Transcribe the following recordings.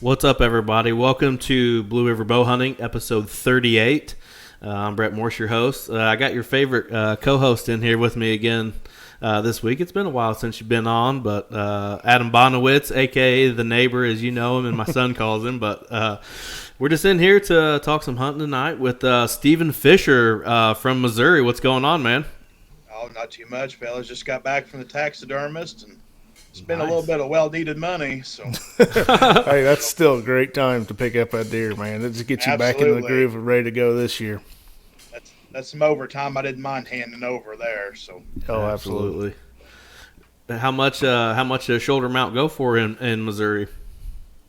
What's up, everybody? Welcome to Blue River Bow Hunting, episode 38. I'm Brett Morse, your host. I got your favorite co-host in here with me again this week. It's been a while since you've been on, but Adam Bonowitz, a.k.a. the neighbor, as you know him and my son calls him. But we're just in here to talk some hunting tonight with Stephen Fisher from Missouri. What's going on, man? Oh, not too much, fellas. Just got back from the taxidermist and spent Nice. a little bit of well-needed money. So Hey, that's still a great time to pick up that deer, man. It just gets you back in the Absolutely. groove and ready to go this year. that's some overtime I didn't mind handing over there. So Oh, absolutely. How much does shoulder mount go for in Missouri?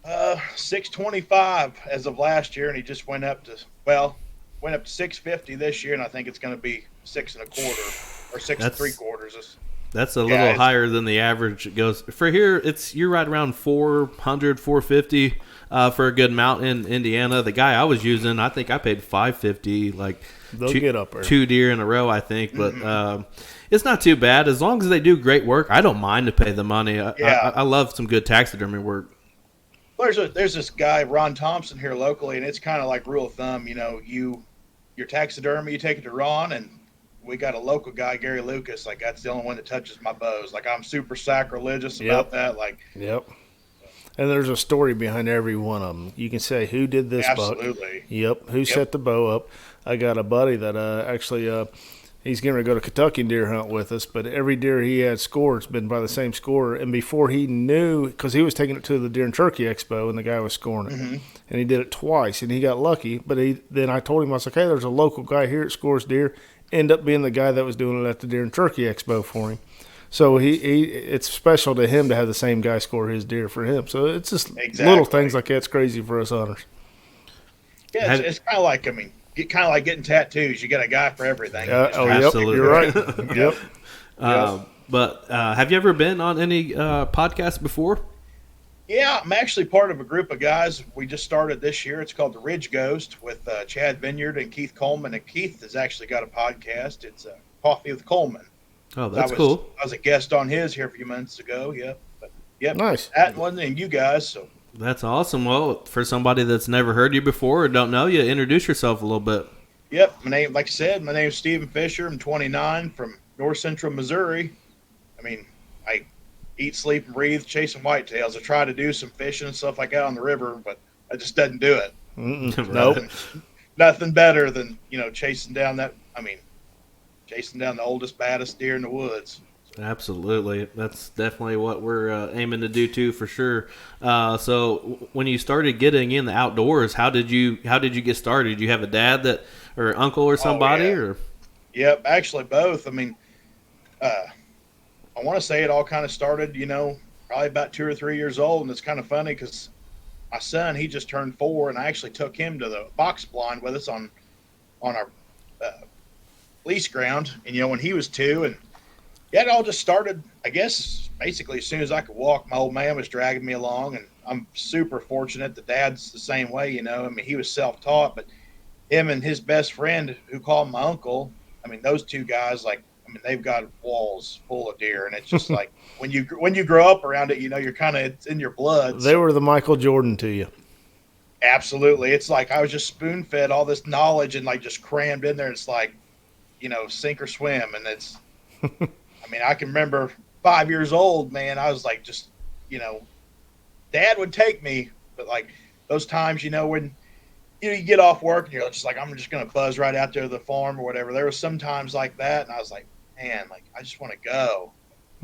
625 as of last year, and he just went up to 650 this year, and I think it's going to be 6 1/4 or 6 That's- 3/4. That's a little higher than the average it goes. For here, you're right around 400, 450 for a good mount in Indiana. The guy I was using, I think I paid $550, like They'll get up there. 2 deer in a row, I think. But it's not too bad. As long as they do great work, I don't mind to pay the money. I love some good taxidermy work. There's this guy Ron Thompson here locally, and it's kind of like rule of thumb. You know, your taxidermy, you take it to Ron, and we got a local guy, Gary Lucas. Like, that's the only one that touches my bows. Like, I'm super sacrilegious about that. Like, Yep. And there's a story behind every one of them. You can say who did this buck. absolutely. Yep. Who set the bow up. I got a buddy that actually he's going to go to Kentucky and deer hunt with us, but every deer he had scored has been by the same scorer. And before he knew, because he was taking it to the Deer and Turkey Expo and the guy was scoring it. Mm-hmm. And he did it twice, and he got lucky. But then I told him, I was like, hey, there's a local guy here that scores deer. End up being the guy that was doing it at the Deer and Turkey Expo for him. So it's special to him to have the same guy score his deer for him. So it's just little things like that's crazy for us hunters. Yeah, it's kind of like, getting tattoos. You got a guy for everything. Absolutely. Yep, you're right. Yep. But have you ever been on any podcasts before? Yeah, I'm actually part of a group of guys. We just started this year. It's called the Ridge Ghost with Chad Vineyard and Keith Coleman. And Keith has actually got a podcast. It's Coffee with Coleman. Oh, that's cool. I was a guest on his here a few months ago. Yep. Nice. That one and you guys. So That's awesome. Well, for somebody that's never heard you before or don't know you, introduce yourself a little bit. yep. Like I said, my name is Stephen Fisher. I'm 29 from North Central Missouri. I mean, I eat, sleep, and breathe chasing whitetails. I try to do some fishing and stuff like that on the river, but I just doesn't do it. Nope. Nothing better than chasing down the oldest, baddest deer in the woods. Absolutely. That's definitely what we're aiming to do too, for sure. So when you started getting in the outdoors, how did you get started? Did you have a dad or uncle or somebody? Or Yep, actually both. I mean, I want to say it all kind of started, probably about 2 or 3 years old, and it's kind of funny because my son, he just turned 4, and I actually took him to the box blind with us on our lease ground, and when he was 2, and it all just started, I guess, basically as soon as I could walk. My old man was dragging me along, and I'm super fortunate that Dad's the same way. I mean, he was self-taught, but him and his best friend, who called my uncle, I mean, those two guys, they've got walls full of deer, and it's just like when you grow up around it, you're kind of, it's in your blood. They were the Michael Jordan to you. Absolutely. It's like I was just spoon-fed all this knowledge and just crammed in there. It's like, sink or swim. And it's, I mean, I can remember 5 years old, man, I was like, just, Dad would take me, but those times, when, you get off work and you're just like, I'm just going to buzz right out there to the farm or whatever. There was some times like that. And I was like, man, I just want to go.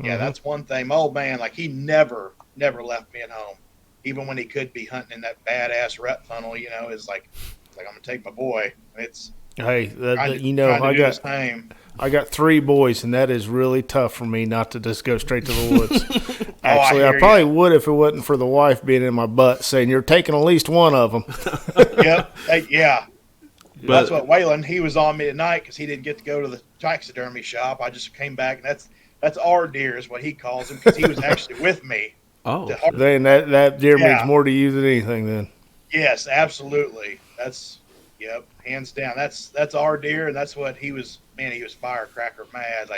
Yeah, that's one thing. My old man, he never left me at home. Even when he could be hunting in that badass rut funnel, it's like I'm going to take my boy. It's, hey, I I got 3 boys, and that is really tough for me not to just go straight to the woods. Actually, I probably would if it wasn't for the wife being in my butt saying, you're taking at least one of them. Yep. Yeah. But that's what Waylon, he was on me tonight because he didn't get to go to the taxidermy shop. I just came back, and that's our deer is what he calls him, because he was actually with me. Oh. Then that deer means more to you than anything then. Yes, absolutely. Yep, hands down. That's our deer, and that's what he was. Man, he was firecracker mad.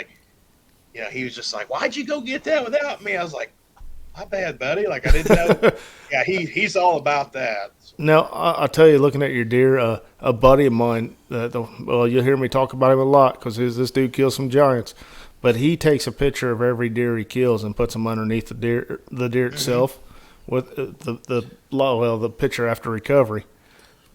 He was just like, "Why'd you go get that without me?" I was like, my bad, buddy. Like I didn't know. Yeah, he's all about that. Now, I'll tell you, looking at your deer, a buddy of mine, well, you'll hear me talk about him a lot because this dude kills some giants. But he takes a picture of every deer he kills and puts them underneath the deer itself with the picture after recovery.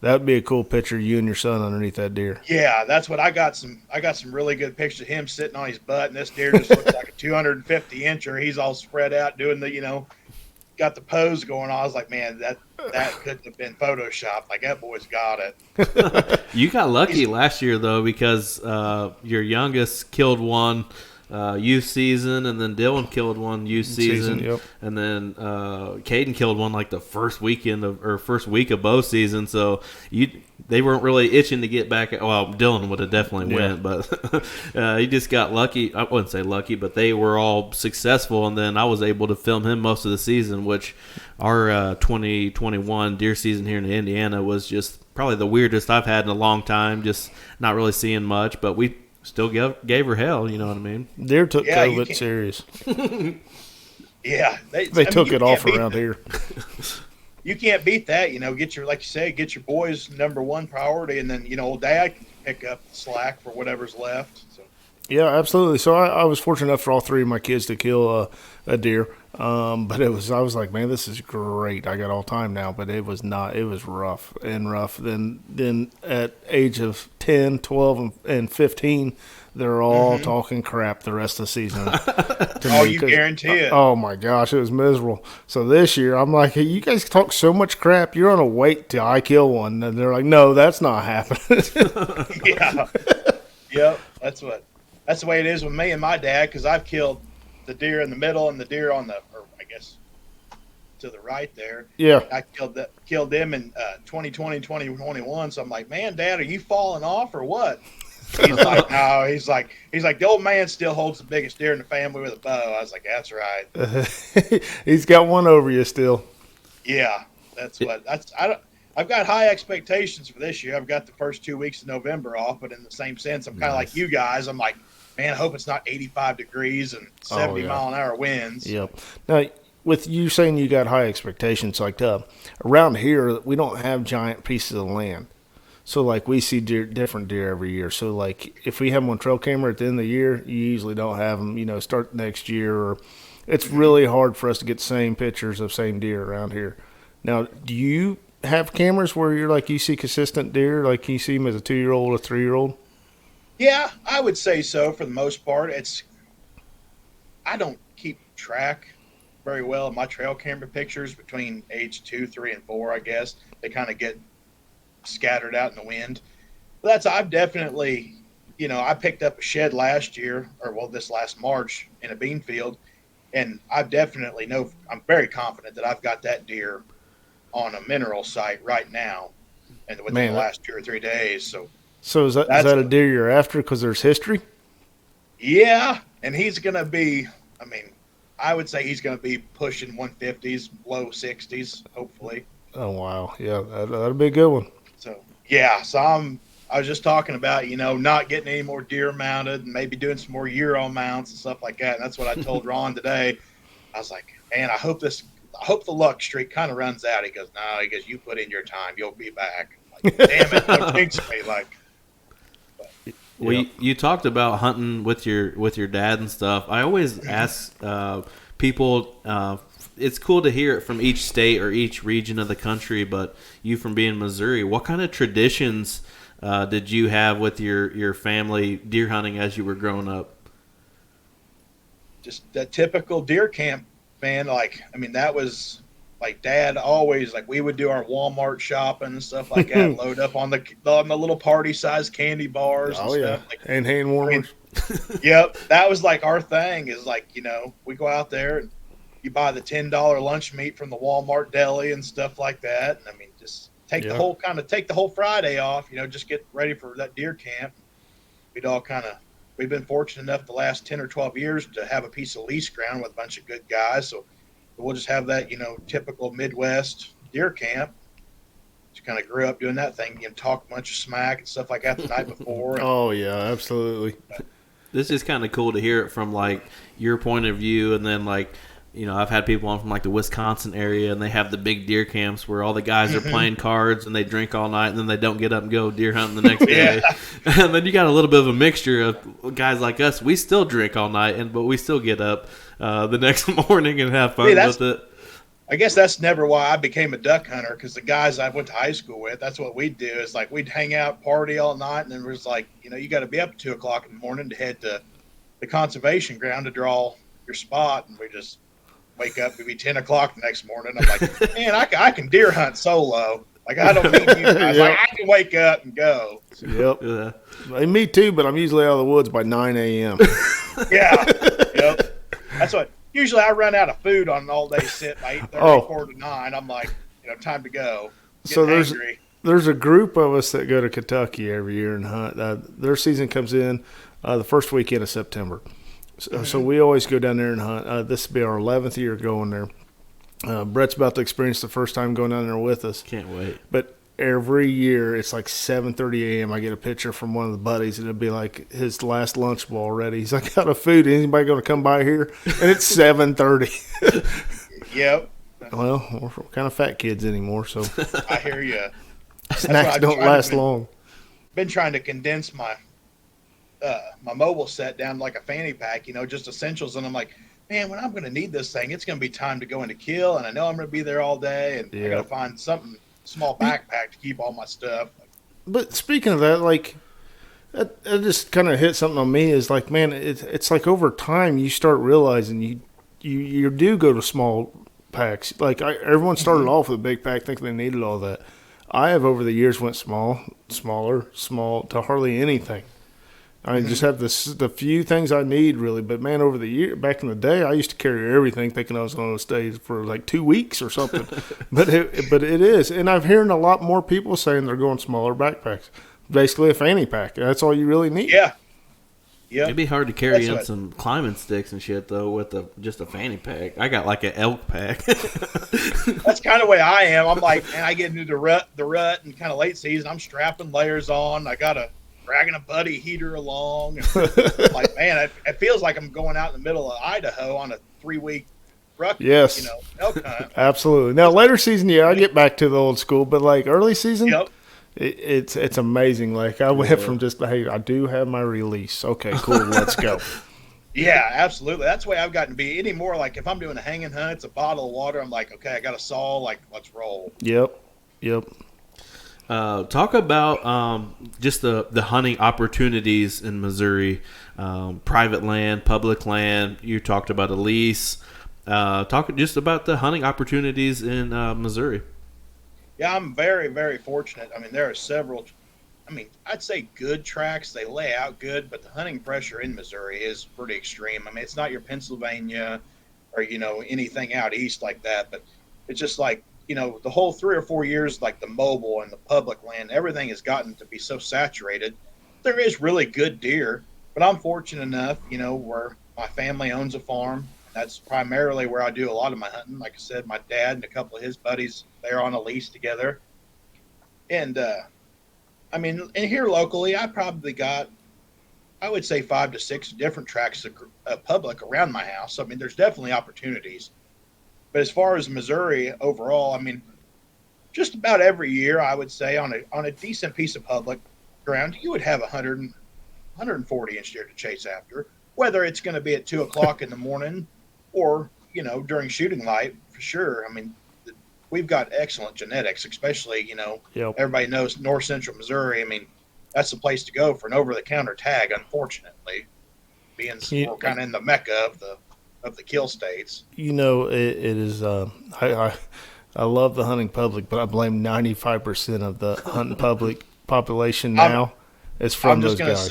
That would be a cool picture of you and your son underneath that deer. Yeah, that's what I got. I got some really good pictures of him sitting on his butt, and this deer just looks like a 250 incher. He's all spread out doing the, got the pose going on. I was like, man, that couldn't have been photoshopped. Like that boy's got it. You got lucky last year though, because your youngest killed one youth season, and then Dylan killed one youth season, yep. And then Caden killed one like the first week of bow season. So they weren't really itching to get back. Well, Dylan would have definitely went, but he just got lucky. I wouldn't say lucky, but they were all successful, and then I was able to film him most of the season, which our 2021 deer season here in Indiana was just probably the weirdest I've had in a long time. Just not really seeing much, but we still gave her hell, you know what I mean? Deer took COVID serious. Yeah, they took it off around here. You can't beat that, get your, like you say, get your boys number one priority, and then, old dad can pick up the slack for whatever's left. So. Yeah, absolutely. So I was fortunate enough for all three of my kids to kill a deer. But I was like, man, this is great. I got all time now, but it was not. It was rough. Then at age of 10, 12, and 15, they're all talking crap the rest of the season. You guarantee it. Oh my gosh, it was miserable. So this year, I'm like, hey, you guys talk so much crap. You're gonna wait till I kill one, and they're like, no, that's not happening. Yeah. Yep. That's the way it is with me and my dad, because I've killed the deer in the middle and the deer on or I guess to the right there. Yeah. I killed them in 2020, 2021. So I'm like, man, Dad, are you falling off or what? He's like, no. He's like, the old man still holds the biggest deer in the family with a bow. I was like, that's right. He's got one over you still. Yeah, I've got high expectations for this year. I've got the first 2 weeks of November off, but in the same sense, I'm kind of like you guys. I'm like, man, I hope it's not 85 degrees and 70-mile-an-hour winds. Yep. Now, with you saying you got high expectations, like around here, we don't have giant pieces of land. So, like, we see different deer every year. So, like, if we have them on trail camera at the end of the year, you usually don't have them, start next year. Or it's really hard for us to get the same pictures of same deer around here. Now, do you have cameras where you're like, you see consistent deer, like you see them as a 2-year-old or 3-year-old? Yeah, I would say so for the most part. I don't keep track very well of my trail camera pictures between age 2, 3, and 4, I guess. They kind of get scattered out in the wind. But I've definitely, I picked up a shed last year, this last March in a bean field, and I'm very confident that I've got that deer on a mineral site right now and within the last 2 or 3 days. So is that a deer you're after because there's history? Yeah, and he's going to be, I would say he's going to be pushing 150s, low 60s, hopefully. Oh, wow. Yeah, that'll be a good one. So, yeah, I was just talking about, not getting any more deer mounted and maybe doing some more year-on mounts and stuff like that. And that's what I told Ron today. I was like, man, I hope the luck streak kind of runs out. He goes, no, you put in your time. You'll be back. I'm like, damn it, don't jinx me. Well, you talked about hunting with your dad and stuff. I always ask people, it's cool to hear it from each state or each region of the country, but you from being Missouri, what kind of traditions did you have with your family deer hunting as you were growing up? Just that typical deer camp, man. That was like Dad always, we would do our Walmart shopping and stuff like that, load up on the little party-sized candy bars and stuff. And hand warmers. Yep, that was our thing is we go out there and you buy the $10 lunch meat from the Walmart deli and stuff like that. And just take the whole Friday off, just get ready for that deer camp. We've been fortunate enough the last 10 or 12 years to have a piece of lease ground with a bunch of good guys. So we'll just have that, typical Midwest deer camp. Just kind of grew up doing that thing, talk a bunch of smack and stuff like that the night before. Oh, yeah, absolutely. This is kind of cool to hear it from your point of view, and then I've had people on from like the Wisconsin area, and they have the big deer camps where all the guys are playing cards and they drink all night, and then they don't get up and go deer hunting the next day. And then you got a little bit of a mixture of guys like us. We still drink all night, but we still get up the next morning and have fun with it. I guess that's never why I became a duck hunter, because the guys I went to high school with, that's what we'd do. Is like we'd hang out, party all night, and then it was like, you got to be up at 2 o'clock in the morning to head to the conservation ground to draw your spot, and we just wake up, it'd be 10 o'clock the next morning. I'm like, man, I can deer hunt solo. Like, I don't need you guys. Like, I can wake up and go. Yep. Yeah. Me too, but I'm usually out of the woods by 9 a.m. Yeah. Yep. That's what. Usually I run out of food on an all-day sit by 8:30, quarter to 9. I'm like, time to go. So there's a group of us that go to Kentucky every year and hunt. Their season comes in the first weekend of September. So we always go down there and hunt. This will be our 11th year going there. Brett's about to experience the first time going down there with us. Can't wait. But every year it's like 7:30 a.m. I get a picture from one of the buddies, and it'll be like his last lunch ball ready. He's like, "Out of food. Anybody going to come by here?" And it's 7:30. Yep. Well, we're kind of fat kids anymore, so I hear you. Snacks don't last long. Been trying to condense my mobile set down like a fanny pack, just essentials. And I'm like, man, when I'm going to need this thing, it's going to be time to go into kill, and I know I'm going to be there all day, and I got to find something small backpack to keep all my stuff. But speaking of that, like, it just kind of hit something on me. Is like, man, it's like over time you start realizing you do go to small packs. Like everyone started off with a big pack thinking they needed all that. I have over the years went small to hardly anything. I just have the few things I need really. But man, over the year, back in the day, I used to carry everything thinking I was going to stay for like 2 weeks or something. but it is. And I'm hearing a lot more people saying they're going smaller backpacks. Basically a fanny pack. That's all you really need. Yeah. Yeah. It'd be hard to carry in some climbing sticks and shit though with just a fanny pack. I got like an elk pack. That's kind of the way I am. I'm like, man, I get into the rut and kind of late season. I'm strapping layers on. I got dragging a buddy heater along. And like, man, it feels like I'm going out in the middle of Idaho on a 3-week ruck. Yes. Elk hunt. Absolutely. Now later season, I get back to the old school, but like early season, it's amazing. Like I went from just, hey, I do have my release. Okay, cool. Let's go. Yeah, absolutely. That's the way I've gotten to be. Anymore, like if I'm doing a hanging hunt, it's a bottle of water. I'm like, okay, I got a saw. Like, let's roll. Yep. Talk about just the hunting opportunities in Missouri, private land, public land. You talked about a lease. Talk just about the hunting opportunities in Missouri. Yeah, I'm very, very fortunate. I mean, there are several, I'd say good tracks. They lay out good, but the hunting pressure in Missouri is pretty extreme. I mean, it's not your Pennsylvania or, anything out east like that, but it's just like, the whole 3 or 4 years, like the mobile and the public land, everything has gotten to be so saturated. There is really good deer, but I'm fortunate enough, where my family owns a farm. That's primarily where I do a lot of my hunting. Like I said, my dad and a couple of his buddies, they're on a lease together. And, and here locally, I probably got, I would say 5 to 6 different tracts of public around my house. So, there's definitely opportunities. But as far as Missouri overall, just about every year, I would say on a decent piece of public ground, you would have 140-inch deer to chase after, whether it's going to be at 2 o'clock in the morning or, during shooting light, for sure. We've got excellent genetics, especially, everybody knows north central Missouri. That's the place to go for an over-the-counter tag, unfortunately, being we're kind of in the mecca of the kill states. It is. I love the hunting public, but I blame 95% of the hunting public population now. It's from those guys.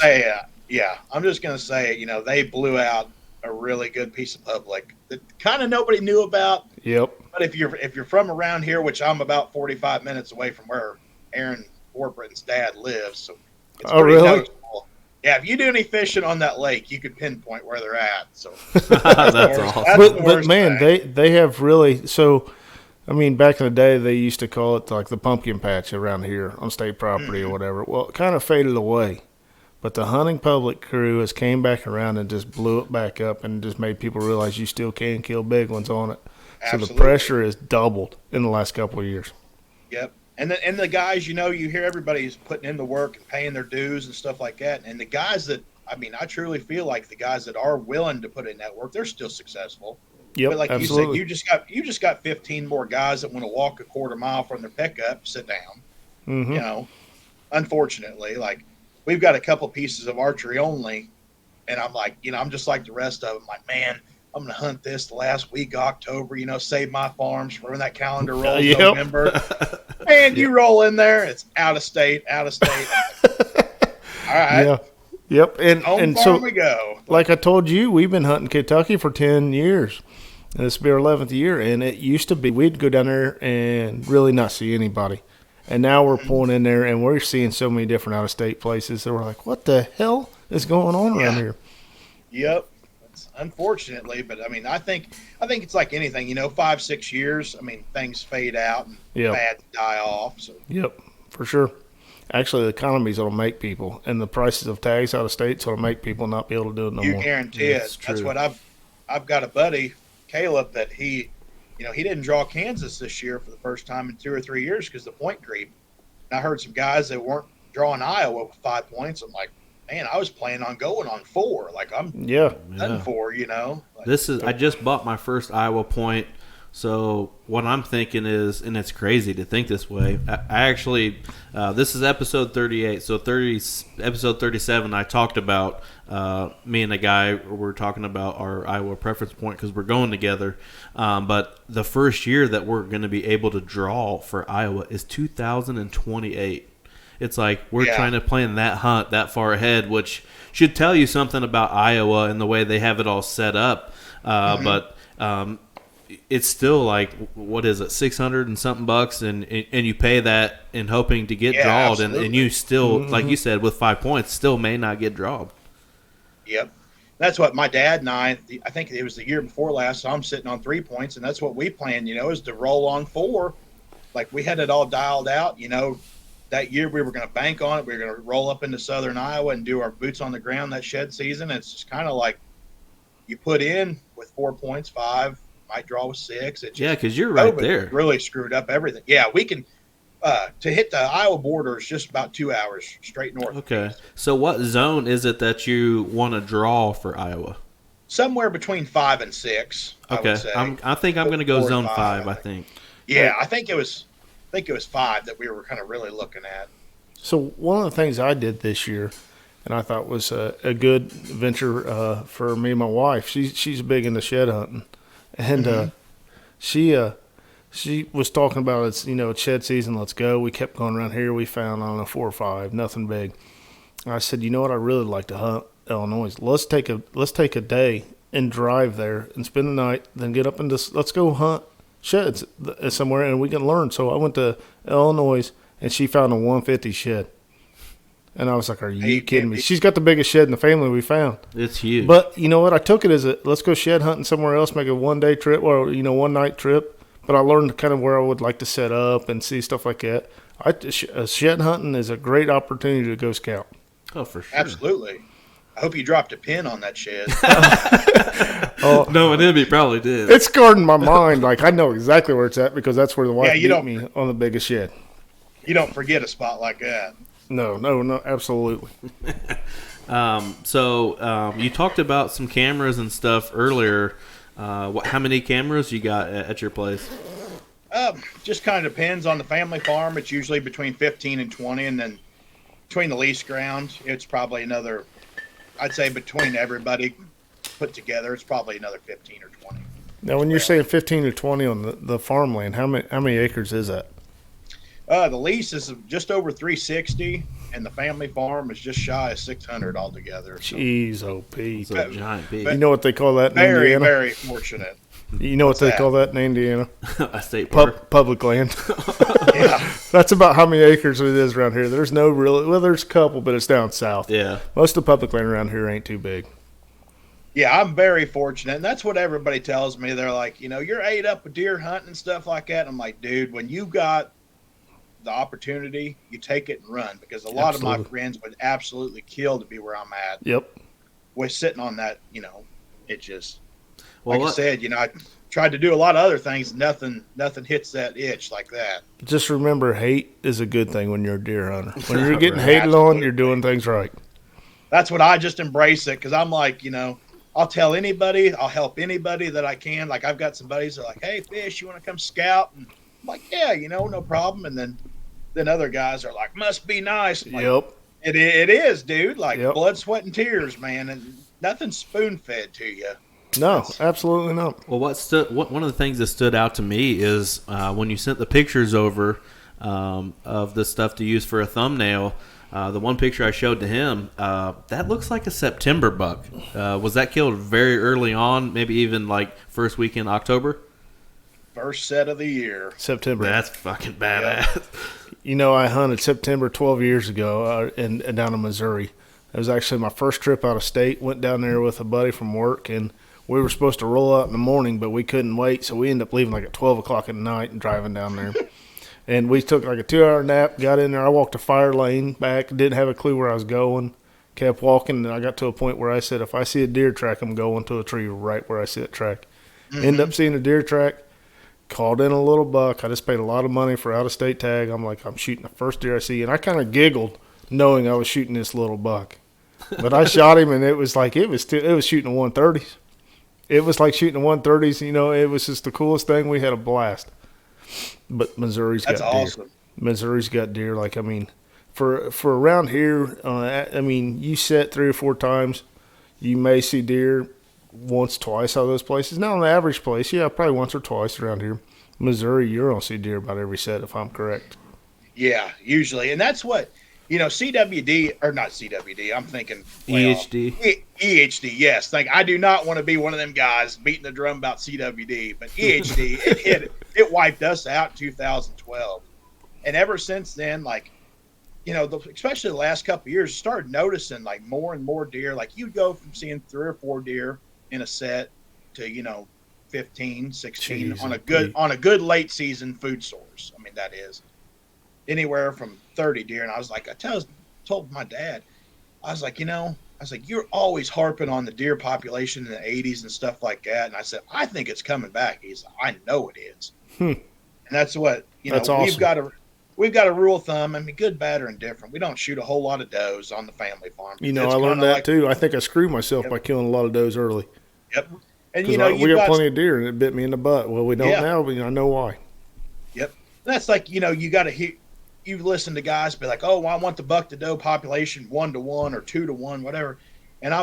I'm just gonna say, they blew out a really good piece of public that kind of nobody knew about. Yep. But if you're from around here, which I'm about 45 minutes away from where Aaron Warbritton's dad lives, so it's pretty really? noticeable. Yeah, if you do any fishing on that lake, you could pinpoint where they're at. So that's awesome. But man, they have really so. Back in the day, they used to call it like the pumpkin patch around here on state property or whatever. Well, it kind of faded away. But the hunting public crew has came back around and just blew it back up and just made people realize you still can kill big ones on it. Absolutely. So the pressure is doubled in the last couple of years. Yep. And the guys, you hear everybody's putting in the work and paying their dues and stuff like that. And the guys that, I truly feel like the guys that are willing to put in that work, they're still successful. Yep, but like absolutely. you said, you just got 15 more guys that want to walk a quarter mile from their pickup, sit down. Mm-hmm. Unfortunately, like we've got a couple pieces of archery only, and I'm like, I'm just like the rest of them. Like, man, I'm gonna hunt this the last week of October. Save my farms for when that calendar rolls November. Man, you roll in there, it's out of state. All right. Yeah. Yep. And so we go. Like I told you, we've been hunting Kentucky for 10 years. And this will be our 11th year. And it used to be we'd go down there and really not see anybody. And now we're pulling in there and we're seeing so many different out-of-state places that we're like, what the hell is going on around here? Yep. Unfortunately, but I think it's like anything, 5-6 years. Things fade out and fads die off. So. Yep, for sure. Actually, the economy's going to make people, and the prices of tags out of state's going to make people not be able to do it no more. You guarantee it. That's what I've got a buddy, Caleb, that he didn't draw Kansas this year for the first time in 2 or 3 years because the point creep. And I heard some guys that weren't drawing Iowa with 5 points. I'm like, man, I was planning on going on 4. Like I'm done for, Like, I just bought my first Iowa point. So what I'm thinking is, and it's crazy to think this way, I actually, this is episode 38. So episode 37, I talked about, me and a guy were talking about our Iowa preference point because we're going together. But the first year that we're going to be able to draw for Iowa is 2028. It's like we're trying to plan that hunt that far ahead, which should tell you something about Iowa and the way they have it all set up. But it's still like, what is it, $600 and something bucks, and you pay that in hoping to get drawed, and you still, like you said, with 5 points, still may not get drawed. Yep. That's what my dad and I think it was the year before last, so I'm sitting on 3 points, and that's what we planned, is to roll on 4. Like we had it all dialed out, that year we were going to bank on it. We were going to roll up into southern Iowa and do our boots on the ground that shed season. It's just kind of like you put in with 4 points, 5, might draw with 6. Because you're right there. Really screwed up everything. Yeah, we can to hit the Iowa border is just about 2 hours straight north. Okay. So what zone is it that you want to draw for Iowa? Somewhere between 5 and 6. Okay. I would say. I think I'm going to go zone 5. I think. Yeah, I think it was 5 that we were kind of really looking at. So one of the things I did this year, and I thought was a good venture for me and my wife. She's big into shed hunting, and she was talking about it's shed season. Let's go. We kept going around here. We found 4 or 5, nothing big. And I said, I really like to hunt Illinois. Let's take a day and drive there and spend the night. Then get up and let's go hunt sheds somewhere and we can learn. So I went to Illinois and she found a 150 shed. And I was like, are you kidding me? She's got the biggest shed in the family we found. It's huge. But you know what? I took it as let's go shed hunting somewhere else, make a 1 day trip or, 1 night trip. But I learned kind of where I would like to set up and see stuff like that. Shed hunting is a great opportunity to go scout. Oh, for sure. Absolutely. I hope you dropped a pin on that shed. No, he probably did. It's scarred in my mind. Like, I know exactly where it's at because that's where the wife beat me on the biggest shed. You don't forget a spot like that. No, absolutely. So you talked about some cameras and stuff earlier. How many cameras you got at your place? Just kind of depends on the family farm. It's usually between 15 and 20, and then between the lease ground, it's probably another, I'd say between everybody put together, it's probably another 15 or 20. Now, when you're saying 15 or 20 on the farmland, how many acres is that? The lease is just over 360, and the family farm is just shy of 600 altogether. So. Jeez, oh, Pete. It's a giant beat. You know what they call that in very, Indiana? Very fortunate. You know what they call that in Indiana? A state park. Public land. Yeah. That's about how many acres it is around here. There's no real – there's a couple, but it's down south. Yeah. Most of the public land around here ain't too big. Yeah, I'm very fortunate, and that's what everybody tells me. They're like, you're ate up with deer hunting and stuff like that. And I'm like, dude, when you got the opportunity, you take it and run, because a lot of my friends would absolutely kill to be where I'm at. Yep. We're sitting on that, it just, Well, like I said, I tried to do a lot of other things. Nothing hits that itch like that. Just remember, hate is a good thing when you're a deer hunter. When you're getting Right. hated Absolutely. on, you're doing things right. That's what I just embrace it, because I'm like, I'll tell anybody, I'll help anybody that I can. Like, I've got some buddies that are like, hey, Fish, you want to come scout? And I'm like, yeah, no problem. And then other guys are like, must be nice. I'm like, Yep. It is, dude. Like, Yep. blood, sweat, and tears, man. And nothing's spoon-fed to you. No, absolutely not. Well, one of the things that stood out to me is when you sent the pictures over of the stuff to use for a thumbnail. The one picture I showed to him, that looks like a September buck. Was that killed very early on, maybe even like first week in October? First set of the year. September. That's fucking badass. I hunted September 12 years ago down in Missouri. It was actually my first trip out of state. Went down there with a buddy from work, and we were supposed to roll out in the morning, but we couldn't wait, so we ended up leaving like at 12 o'clock at night and driving down there. And we took like a 2-hour nap, got in there. I walked a fire lane back, didn't have a clue where I was going, kept walking, and I got to a point where I said, if I see a deer track, I'm going to a tree right where I see that track. Mm-hmm. End up seeing a deer track, called in a little buck. I just paid a lot of money for out-of-state tag. I'm like, I'm shooting the first deer I see. And I kind of giggled knowing I was shooting this little buck. But I shot him, and it was like it was shooting the 130s. It was like shooting the 130s. It was just the coolest thing. We had a blast. But Missouri's got deer. That's awesome. Missouri's got deer. For around here, you set 3 or 4 times, you may see deer once, twice out of those places. Not on the average place, yeah, probably once or twice around here. Missouri, you're going to see deer about every set, if I'm correct. Yeah, usually. And that's what, CWD, or not CWD, I'm thinking EHD. EHD, yes. I do not want to be one of them guys beating the drum about CWD, but EHD, it wiped us out in 2012. And ever since then, especially the last couple of years, started noticing more and more deer. Like, you'd go from seeing 3 or 4 deer in a set to 15, 16 Jeez, on a good late season food source. I mean, that is anywhere from 30 deer. And I was like, told my dad, I was like, you're always harping on the deer population in the 80s and stuff like that. And I said, I think it's coming back. He's like, I know it is. And that's what that's awesome. We've got a rule of thumb. I mean, good, bad, or indifferent. We don't shoot a whole lot of does on the family farm. I learned that too. I think I screwed myself by killing a lot of does early. Yep. And we got plenty of deer, and it bit me in the butt. Well, we don't now, but I know why. Yep. And that's you got to hear. You listen to guys be like, oh, well, I want the buck to doe population 1-to-1 or 2-to-1, whatever. And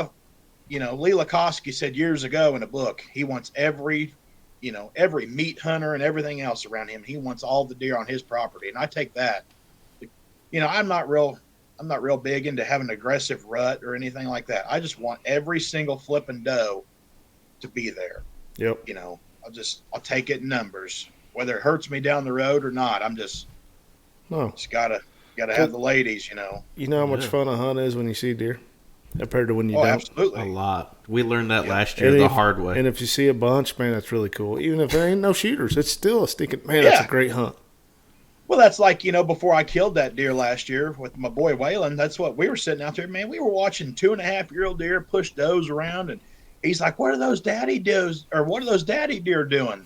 Lee Lakosky said years ago in a book, he wants every meat hunter and everything else around him. He wants all the deer on his property. And I take that. I'm not real big into having an aggressive rut or anything like that. I just want every single flipping doe to be there. Yep. I'll take it in numbers, whether it hurts me down the road or not. Just gotta have the ladies, You know how much fun a hunt is when you see deer compared to when you don't? Absolutely. A lot. We learned that last year the hard way. And if you see a bunch, man, that's really cool. Even if there ain't no shooters, it's still a stinking, man, that's a great hunt. Well, that's before I killed that deer last year with my boy Waylon, that's what we were sitting out there, man. We were watching 2.5-year-old deer push does around, and he's like, what are those daddy deer doing?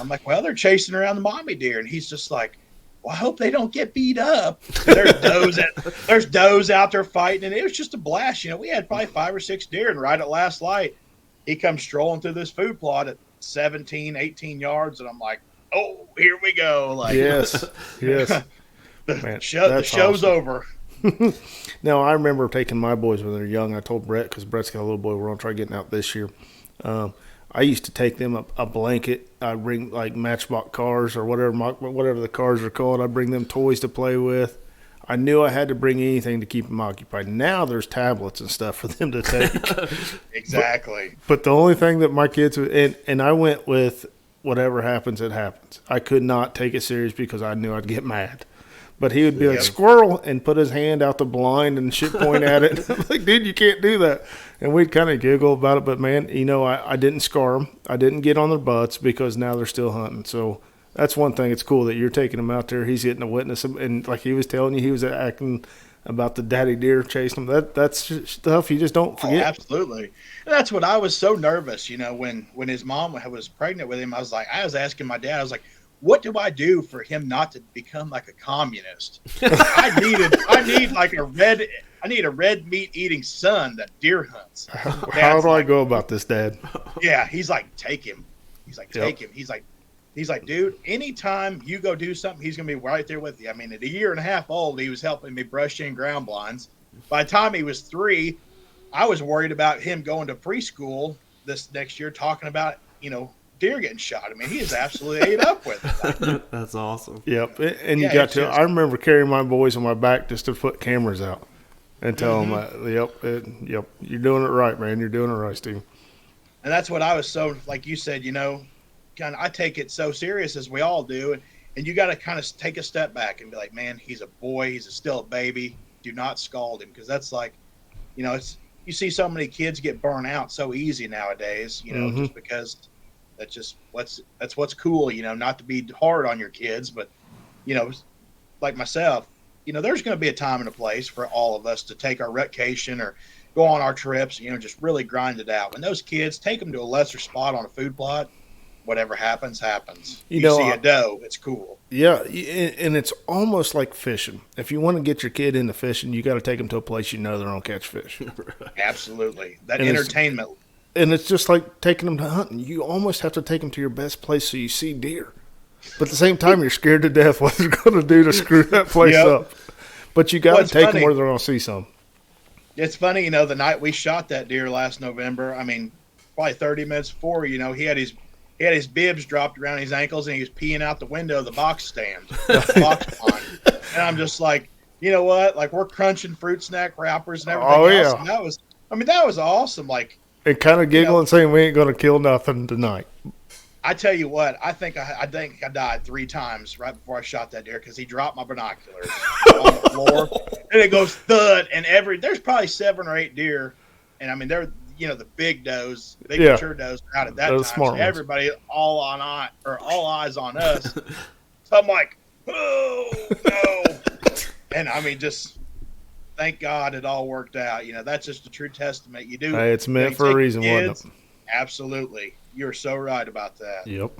I'm like, well, they're chasing around the mommy deer. And he's just like, well, I hope they don't get beat up. There's does out there fighting, and it was just a blast. We had probably 5 or 6 deer, and right at last light, he comes strolling through this food plot at 17, 18 yards, and I'm like, oh, here we go. Yes. The show's over. Now, I remember taking my boys when they were young. I told Brett, because Brett's got a little boy, we're going to try getting out this year. I used to take them a blanket. I'd bring Matchbox cars or whatever the cars are called. I'd bring them toys to play with. I knew I had to bring anything to keep them occupied. Now there's tablets and stuff for them to take. Exactly. But the only thing that my kids would, and I went with whatever happens, it happens. I could not take it serious because I knew I'd get mad. But he would be like, squirrel, and put his hand out the blind and shit point at it. I'm like, dude, you can't do that. And we'd kind of giggle about it. But, man, I didn't scar them. I didn't get on their butts because now they're still hunting. So That's one thing. It's cool that you're taking him out there. He's getting to witness him, and like he was telling you, he was acting about the daddy deer chasing him. That's stuff you just don't forget. Oh, absolutely. And that's what I was so nervous, when his mom was pregnant with him. I was asking my dad, I was like, what do I do for him not to become like a communist? I need a red meat eating son that deer hunts. How do I go about this, Dad? Yeah, he's like, take him. He's like, take him. He's like, dude, anytime you go do something, he's gonna be right there with you. I mean, at 1.5 years old, he was helping me brush in ground blinds. By the time he was 3, I was worried about him going to preschool this next year, talking about, deer getting shot. I mean, he is absolutely ate up with it. That's awesome. Yep, and you got to. I remember carrying my boys on my back just to put cameras out and tell them, yep, you're doing it right, man. You're doing it right, Steve. And that's what I was so, like you said, kind of, I take it so serious as we all do, and you got to kind of take a step back and be like, man, he's a boy, he's still a baby. Do not scald him, because that's like, it's you see so many kids get burnt out so easy nowadays, just because. That's what's cool, not to be hard on your kids, but, like myself, there's going to be a time and a place for all of us to take our recreation or go on our trips, just really grind it out. When those kids, take them to a lesser spot on a food plot, whatever happens, happens. You see a doe, it's cool. Yeah, and it's almost like fishing. If you want to get your kid into fishing, you got to take them to a place they're going to catch fish. Absolutely. That entertainment. And it's just like taking them to hunting. You almost have to take them to your best place so you see deer. But at the same time, you're scared to death what they're going to do to screw that place up. But you got to take them where they're going to see some. It's funny, the night we shot that deer last November, I mean, probably 30 minutes before, he had his bibs dropped around his ankles, and he was peeing out the window of the box stand, box pond. And I'm just like, you know what? Like, we're crunching fruit snack wrappers and everything else. And that was awesome. Like, and kind of giggling, saying we ain't going to kill nothing tonight. I tell you what, I think I died 3 times right before I shot that deer, because he dropped my binoculars on the floor, and it goes thud. And there's probably 7 or 8 deer, and I mean they're the big does, big mature does are out at that time. So everybody all eyes on us. So I'm like, oh no, and I mean just. Thank God it all worked out. That's just a true testament. You do. Hey, it's meant for a reason, wasn't it? Absolutely. You're so right about that. Yep.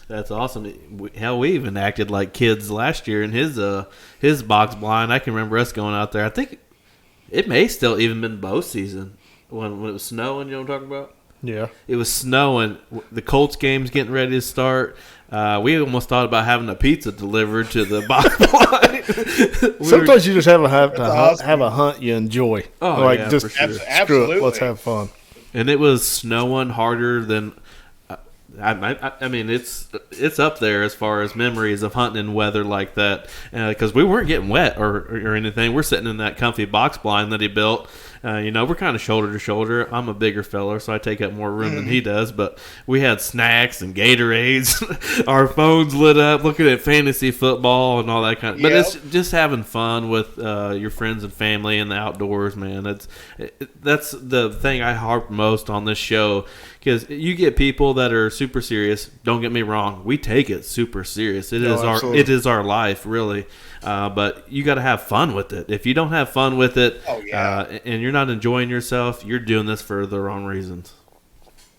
That's awesome. Hell, we even acted like kids last year in his box blind. I can remember us going out there. I think it may still even been bow season when it was snowing. You know what I'm talking about? Yeah. It was snowing. The Colts game's getting ready to start. We almost thought about having a pizza delivered to the box blind. Sometimes you just have a hunt you enjoy. Oh, yeah, just for sure. Screw it, let's have fun. And it was snowing harder than. I mean, it's up there as far as memories of hunting in weather like that, because we weren't getting wet or anything. We're sitting in that comfy box blind that he built. We're kind of shoulder to shoulder. I'm a bigger fella, so I take up more room than he does. But we had snacks and Gatorades. Our phones lit up, looking at fantasy football and all that kind of. But it's just having fun with your friends and family in the outdoors, man. That's the thing I harp most on this show, because you get people that are super serious. Don't get me wrong, we take it super serious. It is our life, really. But you got to have fun with it. If you don't have fun with it, and you're not enjoying yourself, you're doing this for the wrong reasons.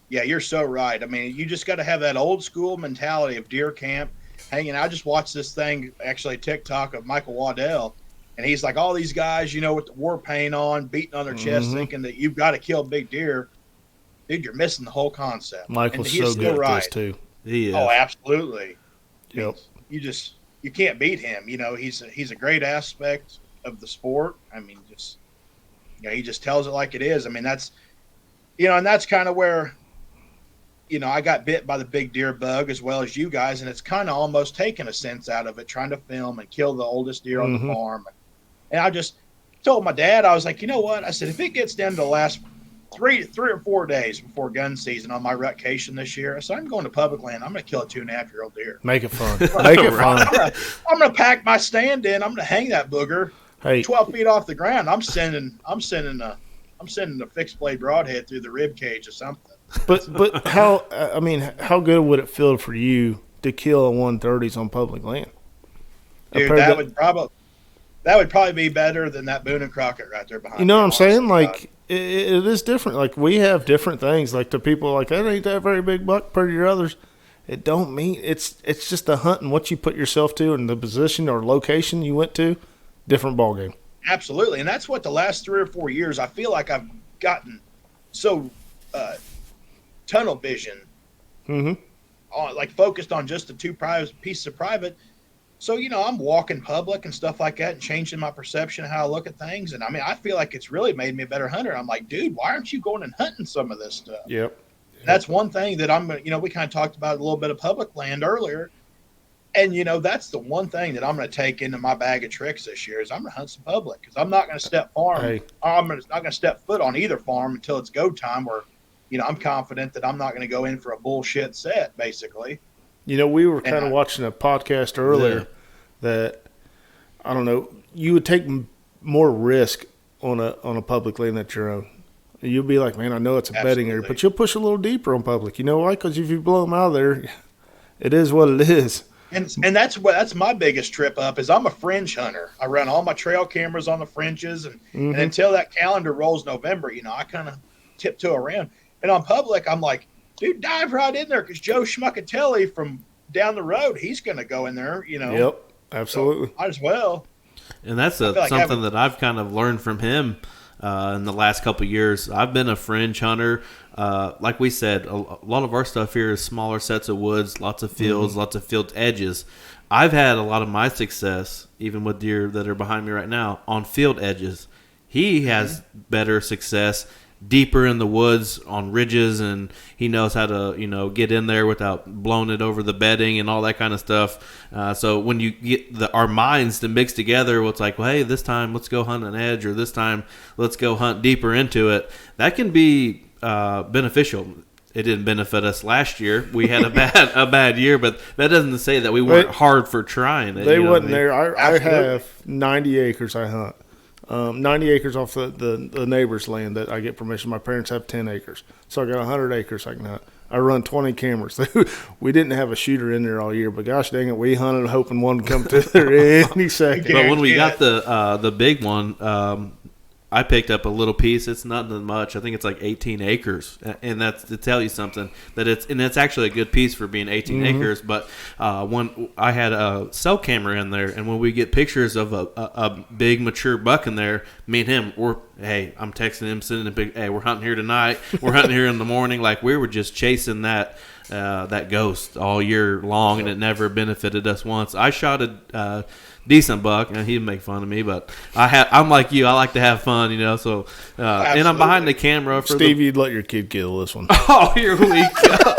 Yeah, you're so right. I mean, you just got to have that old school mentality of deer camp, hanging out. I just watched this thing, actually, TikTok of Michael Waddell, and he's like, all these guys, with the war paint on, beating on their chest, thinking that you've got to kill big deer. Dude, you're missing the whole concept. Michael's so good at this too. He is. Oh, absolutely. Yep. You can't beat him. He's a great aspect of the sport. I mean, he just tells it like it is. I mean, that's, and that's kind of where, I got bit by the big deer bug as well as you guys, and it's kind of almost taken a sense out of it, trying to film and kill the oldest deer on the farm. And I just told my dad, I was like, you know what? I said, if it gets down to the last 3 or 4 days before gun season on my rutcation this year, so I'm going to public land. I'm going to kill a 2.5-year-old deer. Make it fun. Make it fun. I'm going to pack my stand in. I'm going to hang that booger 12 feet off the ground. I'm sending a fixed blade broadhead through the rib cage or something. But how good would it feel for you to kill a 130s on public land. Dude, that would probably be better than that Boone and Crockett right there behind. You know me, what I'm saying? honestly. Like it is different. Like we have different things. Like the people like that ain't that very big buck per your others. It don't mean it's just the hunt and what you put yourself to and the position or location you went to. Different ball game. Absolutely, and that's what the last 3 or 4 years I feel like I've gotten so tunnel vision, like focused on just the two pieces of private. So, I'm walking public and stuff like that and changing my perception of how I look at things. And, I feel like it's really made me a better hunter. I'm like, dude, why aren't you going and hunting some of this stuff? Yep. That's one thing that we kind of talked about a little bit of public land earlier. And, that's the one thing that I'm going to take into my bag of tricks this year is I'm going to hunt some public because I'm not going to step farm. Hey. I'm not going to step foot on either farm until it's go time where, I'm confident that I'm not going to go in for a bullshit set, basically. We were kind of watching a podcast earlier that, I don't know, you would take more risk on a public land than your own. You'll be like, man, I know it's a bedding area, but you'll push a little deeper on public. You know why? Because if you blow them out of there, it is what it is. And that's my biggest trip up is I'm a fringe hunter. I run all my trail cameras on the fringes, and until that calendar rolls November, I kind of tiptoe around. And on public, I'm like, dude, dive right in there because Joe Schmuckatelli from down the road, he's going to go in there, Yep, absolutely. So might as well. And that's something that I've kind of learned from him in the last couple of years. I've been a fringe hunter. Like we said, a lot of our stuff here is smaller sets of woods, lots of fields, lots of field edges. I've had a lot of my success, even with deer that are behind me right now, on field edges. He has better success deeper in the woods on ridges, and he knows how to get in there without blowing it over the bedding and all that kind of stuff. So when you get our minds to mix together, it's like, well, hey, this time let's go hunt an edge, or this time let's go hunt deeper into it. That can be beneficial. It didn't benefit us last year. We had a bad year, but that doesn't say that we weren't hard for trying it. They wasn't there. I have 90 acres I hunt. 90 acres off the neighbor's land that I get permission. My parents have 10 acres. So I got 100 acres I can hunt. I run 20 cameras. We didn't have a shooter in there all year, but gosh dang it, we hunted hoping one would come to there any second. But when we got the big one, I picked up a little piece. It's not that much. I think it's like 18 acres, and that's to tell you something that it's actually a good piece for being 18 acres. But when I had a cell camera in there, and when we get pictures of a big mature buck in there, me and him, I'm texting him, sending a big, hey, we're hunting here tonight. We're hunting here in the morning. Like we were just chasing that ghost all year long, and it never benefited us once. I shot a decent buck, and he'd make fun of me, but I'm like you. I like to have fun, So, and I'm behind the camera. Steve, you'd let your kid kill this one. Oh, here we go.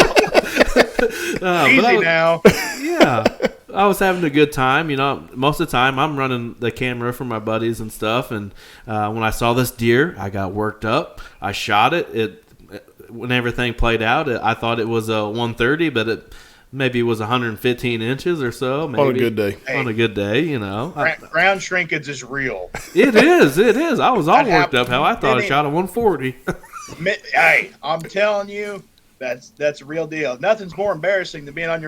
Easy now. Yeah, I was having a good time. Most of the time I'm running the camera for my buddies and stuff. And when I saw this deer, I got worked up. I shot it. When everything played out, I thought it was a 130, but maybe it was 115 inches or so. Maybe. On a good day. On a good day, Ground shrinkage is real. It is. I was all worked up how I thought I shot a 140. Hey, I'm telling you, that's a real deal. Nothing's more embarrassing than being on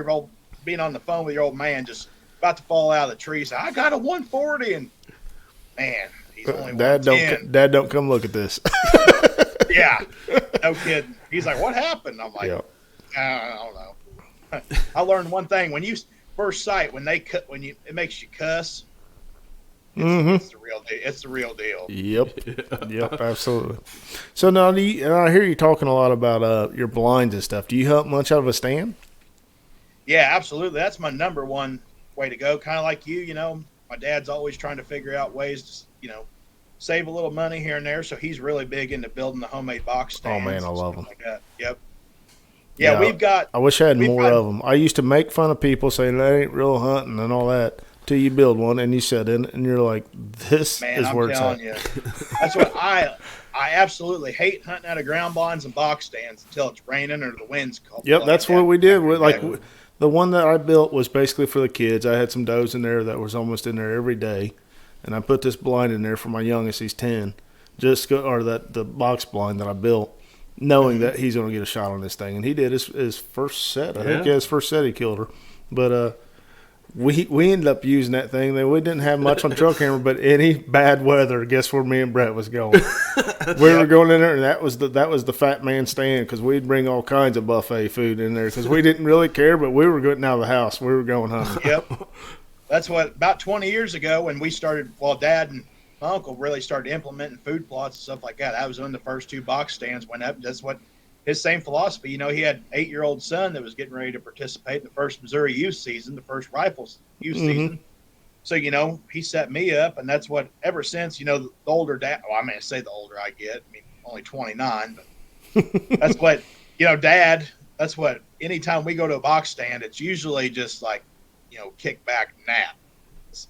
the phone with your old man just about to fall out of the tree. Say, I got a 140, and man, he's only Dad don't come look at this. Yeah, no kidding. He's like, what happened? I'm like, I don't know. I learned one thing: when you first sight, it makes you cuss. It's the real deal. It's the real deal. Yep, absolutely. So now, I hear you talking a lot about your blinds and stuff. Do you hunt much out of a stand? Yeah, absolutely. That's my number one way to go. Kind of like you, my dad's always trying to figure out ways to, save a little money here and there. So he's really big into building the homemade box stands. Oh man, I love them. Like that. Yep. Yeah, I wish I had more of them. I used to make fun of people saying that ain't real hunting and all that till you build one and you set in and you're like, this is where it's at. You, that's what I absolutely hate hunting out of ground blinds and box stands until it's raining or the wind's cold. Yep, that's what we did. The one that I built was basically for the kids. I had some does in there that was almost in there every day. And I put this blind in there for my youngest. He's 10. The box blind that I built, knowing that he's going to get a shot on this thing. And he did his first set. I think his first set he killed her. But we ended up using that thing. We didn't have much on trail camera, but any bad weather, guess where me and Brett was going? We were going in there, and that was the fat man stand, because we'd bring all kinds of buffet food in there because we didn't really care, but we were getting out of the house. We were going hunting. Yep. That's what, about 20 years ago when we started, Dad and my uncle really started implementing food plots and stuff like that. I was on the first 2 box stands went up. That's what his same philosophy. You know, he had an 8-year-old son that was getting ready to participate in the first Missouri youth season, the first rifles youth season. So, you know, he set me up, and that's what, ever since, you know, the older dad, well, I mean, I say the older I get, I mean, only 29, but that's what, you know, Dad, that's what, anytime we go to a box stand, it's usually just like, you know, kick back, nap.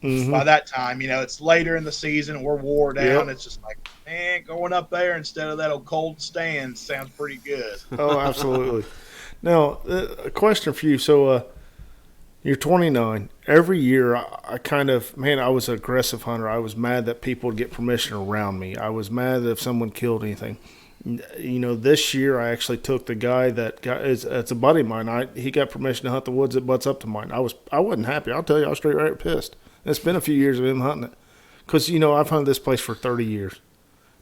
By that time, you know, it's later in the season, we're wore down. Yep. It's just like, man, going up there instead of that old cold stand sounds pretty good. Oh, absolutely. Now, a question for you. So, you're 29. Every year, I kind of, man, I was an aggressive hunter. I was mad that people would get permission around me. I was mad that if someone killed anything. You know, this year I actually took the guy it's a buddy of mine. He got permission to hunt the woods that butts up to mine. I wasn't happy. I'll tell you, I was straight right pissed. It's been a few years of him hunting it. Because, you know, I've hunted this place for 30 years.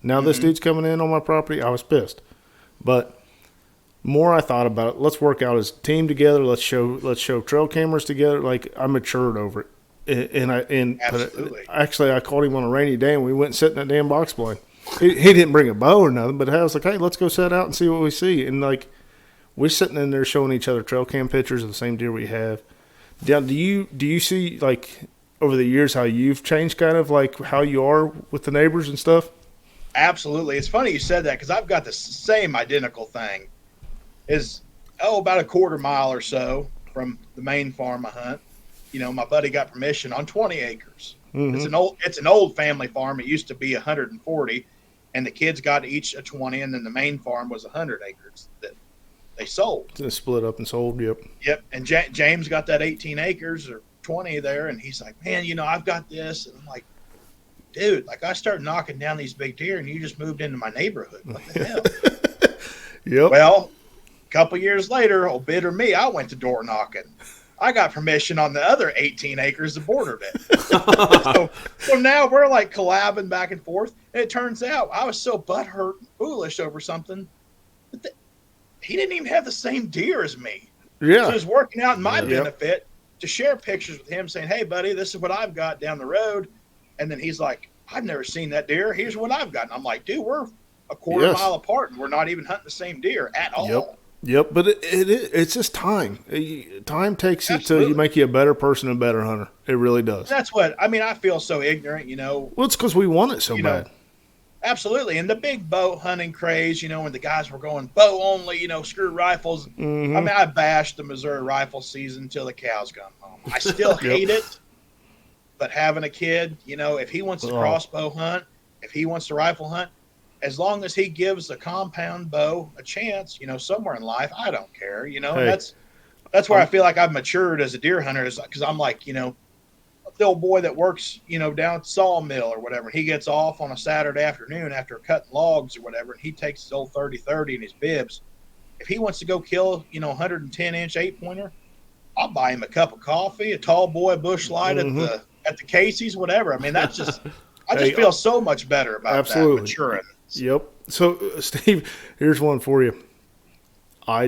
Now this dude's coming in on my property, I was pissed. But more I thought about it, let's work out as a team together. Let's show trail cameras together. Like, I matured over it. Actually, I called him on a rainy day, and we went and sat in that damn box blind. He didn't bring a bow or nothing, but I was like, hey, let's go set out and see what we see. And, like, we're sitting in there showing each other trail cam pictures of the same deer we have. Now, do you see, like, over the years how you've changed kind of, like, how you are with the neighbors and stuff? Absolutely. It's funny you said that, because I've got the same identical thing. About a quarter mile or so from the main farm I hunt. You know, my buddy got permission on 20 acres. It's an old family farm. It used to be 140, and the kids got each a 20, and then the main farm was 100 acres that they sold. They split up and sold, yep. Yep, and James got that 18 acres or 20 there, and he's like, man, you know, I've got this. And I'm like, dude, like, I started knocking down these big deer, and you just moved into my neighborhood. What the hell? Yep. Well, a couple years later, old bitter me, I went to door knocking. I got permission on the other 18 acres that bordered it. so now we're like collabing back and forth. And it turns out I was so butthurt and foolish over something that he didn't even have the same deer as me. Yeah. So it was working out in my benefit to share pictures with him saying, hey, buddy, this is what I've got down the road. And then he's like, I've never seen that deer. Here's what I've got. And I'm like, dude, we're a quarter mile apart, and we're not even hunting the same deer at all. Yep, but it's just time. Time takes you to make you a better person, a better hunter. It really does. That's what, I mean, I feel so ignorant, you know. Well, it's because we want it so bad. Absolutely. And the big bow hunting craze, you know, when the guys were going bow only, you know, screw rifles. I mean, I bashed the Missouri rifle season until the cows come home. I still hate it, but having a kid, you know, if he wants to crossbow hunt, if he wants to rifle hunt, as long as he gives the compound bow a chance, you know, somewhere in life, I don't care, you know. Hey, that's where I feel like I've matured as a deer hunter, is because I'm like, you know, the old boy that works, you know, down at the sawmill or whatever. He gets off on a Saturday afternoon after cutting logs or whatever, and he takes his old 30-30 and his bibs. If he wants to go kill, you know, 110-inch 8-pointer, I'll buy him a cup of coffee, a tall boy bush light at the Casey's, whatever. I mean, that's just I just feel so much better about that maturing. Yep. So, Steve, here's one for you. I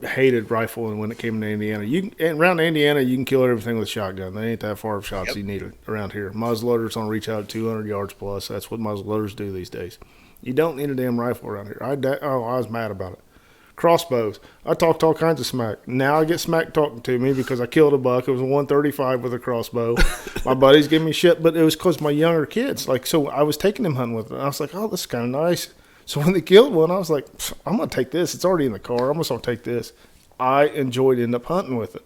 hated rifling when it came to Indiana. Around Indiana, you can kill everything with a shotgun. They ain't that far of shots you need around here. Muzzleloaders on reach out 200 yards plus. That's what muzzleloaders do these days. You don't need a damn rifle around here. I was mad about it. Crossbows. I talked all kinds of smack. Now I get smack talking to me because I killed a buck. It was a 135 with a crossbow. My buddies give me shit, but it was because my younger kids. Like, so I was taking them hunting with it. I was like, oh, this is kind of nice. So when they killed one, I was like, I'm going to take this. It's already in the car. I'm just going to take this. I enjoyed ending up hunting with it.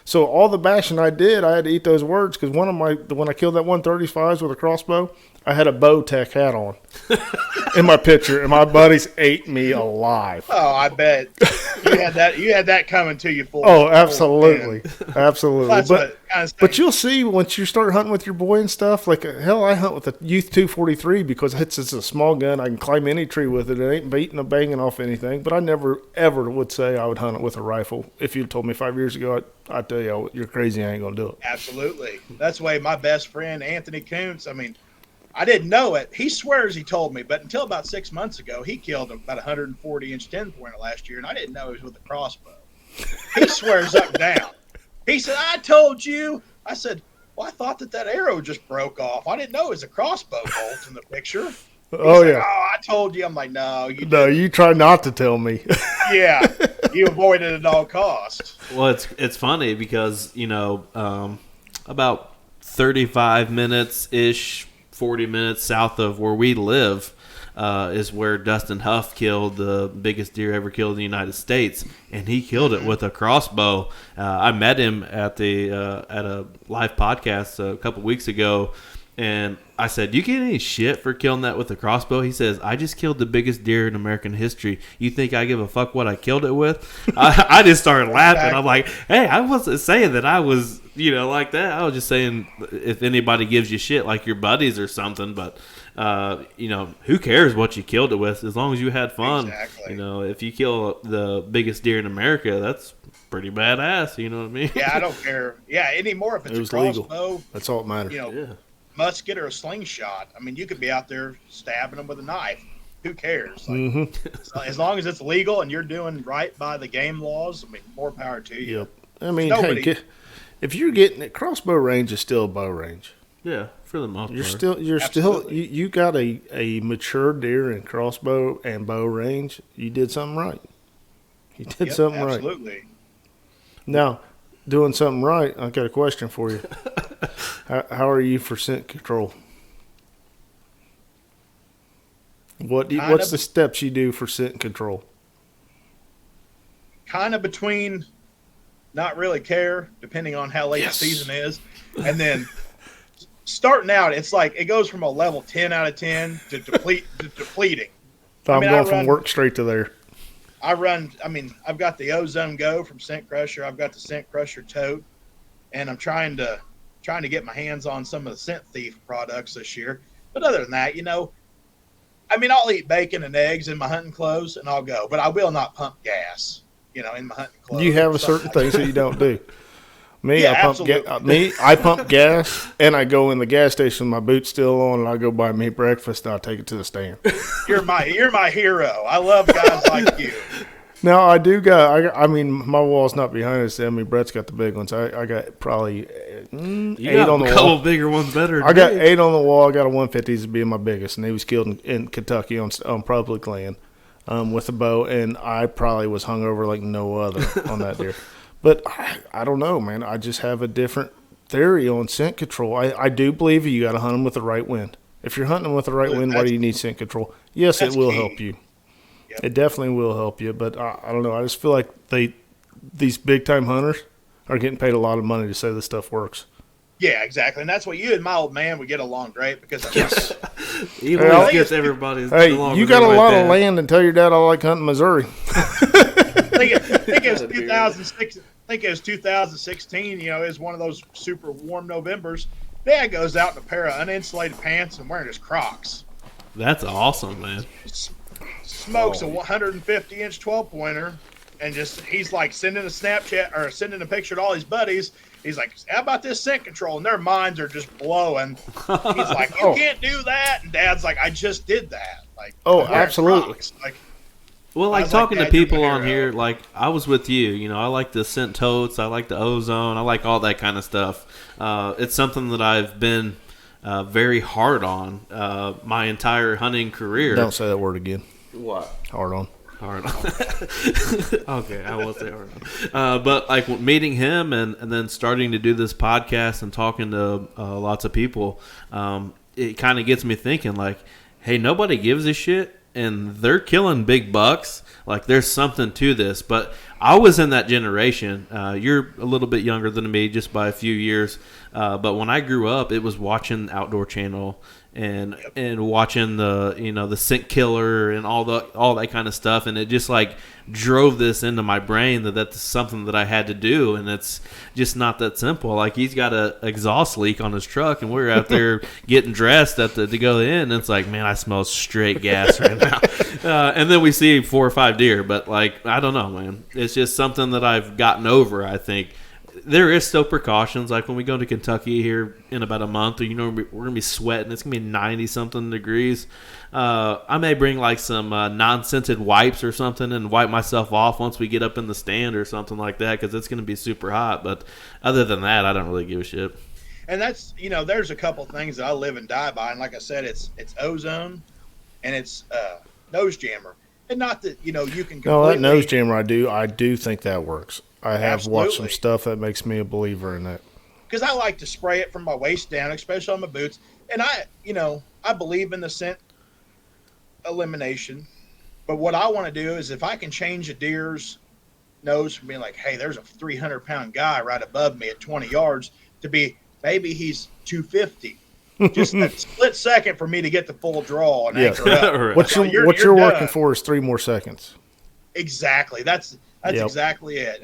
So all the bashing I did, I had to eat those words because when I killed that 135s with a crossbow, I had a bow tech hat on in my picture, and my buddies ate me alive. Oh, I bet you had that coming to you full. Oh, absolutely, absolutely. Well, kind of stuff. But you'll see once you start hunting with your boy and stuff. Like hell, I hunt with a Youth 243 because it's a small gun. I can climb any tree with it. It ain't beating or banging off anything. But I never ever would say I would hunt it with a rifle. If you told me 5 years ago, I'd tell you you're crazy. I ain't gonna do it. Absolutely. That's the way my best friend Anthony Kuntz. I mean, I didn't know it. He swears he told me, but until about 6 months ago, he killed about 140-inch 10-pointer last year, and I didn't know he was with a crossbow. He swears up and down. He said, "I told you." I said, "Well, I thought that arrow just broke off. I didn't know it was a crossbow bolt in the picture." He's Oh like, yeah. "Oh, I told you." I'm like, "No, you No, didn't." you try not to tell me. Yeah, you avoid it at all costs. Well, it's funny because about 35 minutes ish, 40 minutes south of where we live is where Dustin Huff killed the biggest deer ever killed in the United States, and he killed it with a crossbow. I met him at a live podcast a couple weeks ago, and I said, "Do you get any shit for killing that with a crossbow?" He says, "I just killed the biggest deer in American history. You think I give a fuck what I killed it with?" I just started laughing. Exactly. I'm like, "Hey, I wasn't saying that I was, like that. I was just saying if anybody gives you shit, like your buddies or something, but who cares what you killed it with as long as you had fun." Exactly. If you kill the biggest deer in America, that's pretty badass. You know what I mean? Yeah, I don't care. Yeah, anymore if it's It a was legal. crossbow, That's all that matters. Yeah. musket or a slingshot. I mean, you could be out there stabbing them with a knife. Who cares? Like, Mm-hmm. as long as it's legal and you're doing right by the game laws, I mean, more power to you. Yep. I mean, Nobody- hey, if you're getting it, crossbow range is still bow range. Yeah, for the most You're part. still Absolutely. you got a mature deer in crossbow and bow range. You did something right. You did Yep, something right. absolutely. Now, doing something right, I got a question for you. How are you for scent control? What's the steps you do for scent control? Kind of between not really care, depending on how late Yes. the season is, and then starting out, it's like it goes from a level 10 out of 10 to depleting. I'm mean, going I from run- work straight to there. I've got the Ozone Go from Scent Crusher. I've got the Scent Crusher Tote, and I'm trying to get my hands on some of the Scent Thief products this year. But other than that, I'll eat bacon and eggs in my hunting clothes, and I'll go. But I will not pump gas, in my hunting clothes. You have Something certain like things that you don't do. Me, Yeah, I pump gas, and I go in the gas station with my boots still on, and I go buy me breakfast, and I take it to the stand. You're my hero. I love guys like you. Now I do my wall's not behind us. I mean, Brett's got the big ones. I got probably You 8 got on the a couple wall. bigger ones better. I got than me. 8 on the wall. I got a 150 as being my biggest, and he was killed in Kentucky on public land with a bow, and I probably was hung over like no other on that deer. But I don't know, man. I just have a different theory on scent control. I do believe you got to hunt them with the right wind. If you're hunting with the right wind, why do you need scent control? Yes, it That's will key. help you. Yep. It definitely will help you, but I don't know. I just feel like these big time hunters are getting paid a lot of money to say this stuff works. Yeah, exactly. And that's what you and my old man would get along great because Yes. He Hey, always I'll- gets everybody's. Hey, along you with got a everybody lot bad. of land, and tell your dad I like hunting Missouri. I think it was 2006. I think it was 2016. It was one of those super warm Novembers. Dad goes out in a pair of uninsulated pants and wearing his Crocs. That's awesome, man. Smokes a 150-inch 12-pointer, and he's like sending a Snapchat or sending a picture to all his buddies. He's like, "How about this scent control?" And their minds are just blowing. He's like, "You Oh. can't do that," and Dad's like, "I just did that." Like, Oh, I'm wearing absolutely. Crocs. Like, Well, I like was like, talking to "Dad, you're people my on hero." here, like I was with you. I like the scent totes. I like the ozone. I like all that kind of stuff. It's something that I've been very hard on my entire hunting career. Don't say that word again. What? Hard on. Hard on. Okay, I will say hard on. But like meeting him and then starting to do this podcast and talking to lots of people, it kind of gets me thinking like, hey, nobody gives a shit and they're killing big bucks. Like there's something to this. But I was in that generation. You're a little bit younger than me just by a few years. But when I grew up, it was watching Outdoor Channel and watching the scent killer and all that kind of stuff, and it just like drove this into my brain that that's something that I had to do, and it's just not that simple. Like, he's got a exhaust leak on his truck, and we're out there getting dressed to go in, and it's like, man, I smell straight gas right now. And then we see 4 or 5 deer, but like, I don't know, man. It's just something that I've gotten over, I think. There is still precautions, like when we go to Kentucky here in about a month, we're going to be sweating. It's going to be 90-something degrees. I may bring like some non-scented wipes or something and wipe myself off once we get up in the stand or something like that, because it's going to be super hot. But other than that, I don't really give a shit. And that's, there's a couple things that I live and die by. And like I said, it's ozone and it's nose jammer. And not that, you can No, that nose jammer, I do think that works. I have Absolutely. watched some stuff that makes me a believer in that. Because I like to spray it from my waist down, especially on my boots. And I believe in the scent elimination. But what I want to do is, if I can change a deer's nose from being like, hey, there's a 300-pound guy right above me at 20 yards, to be, maybe he's 250. Just a split second for me to get the full draw and anchor up. Right. What you're done. working for is 3 more seconds. Exactly. That's Yep. exactly it.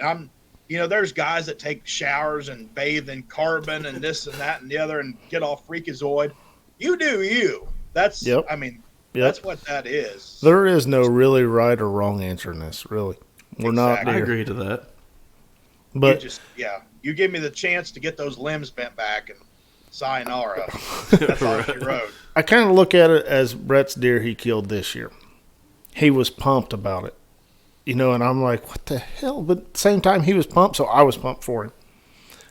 There's guys that take showers and bathe in carbon and this and that and the other and get all freakazoid. You do you. That's, Yep. That's what that is. There is no really right or wrong answer in this, really. We're not Exactly. I there. agree to that. But you give me the chance to get those limbs bent back and sayonara. That's all she wrote. I kind of look at it as Brett's deer he killed this year. He was pumped about it. And I'm like, what the hell? But at the same time, he was pumped, so I was pumped for him.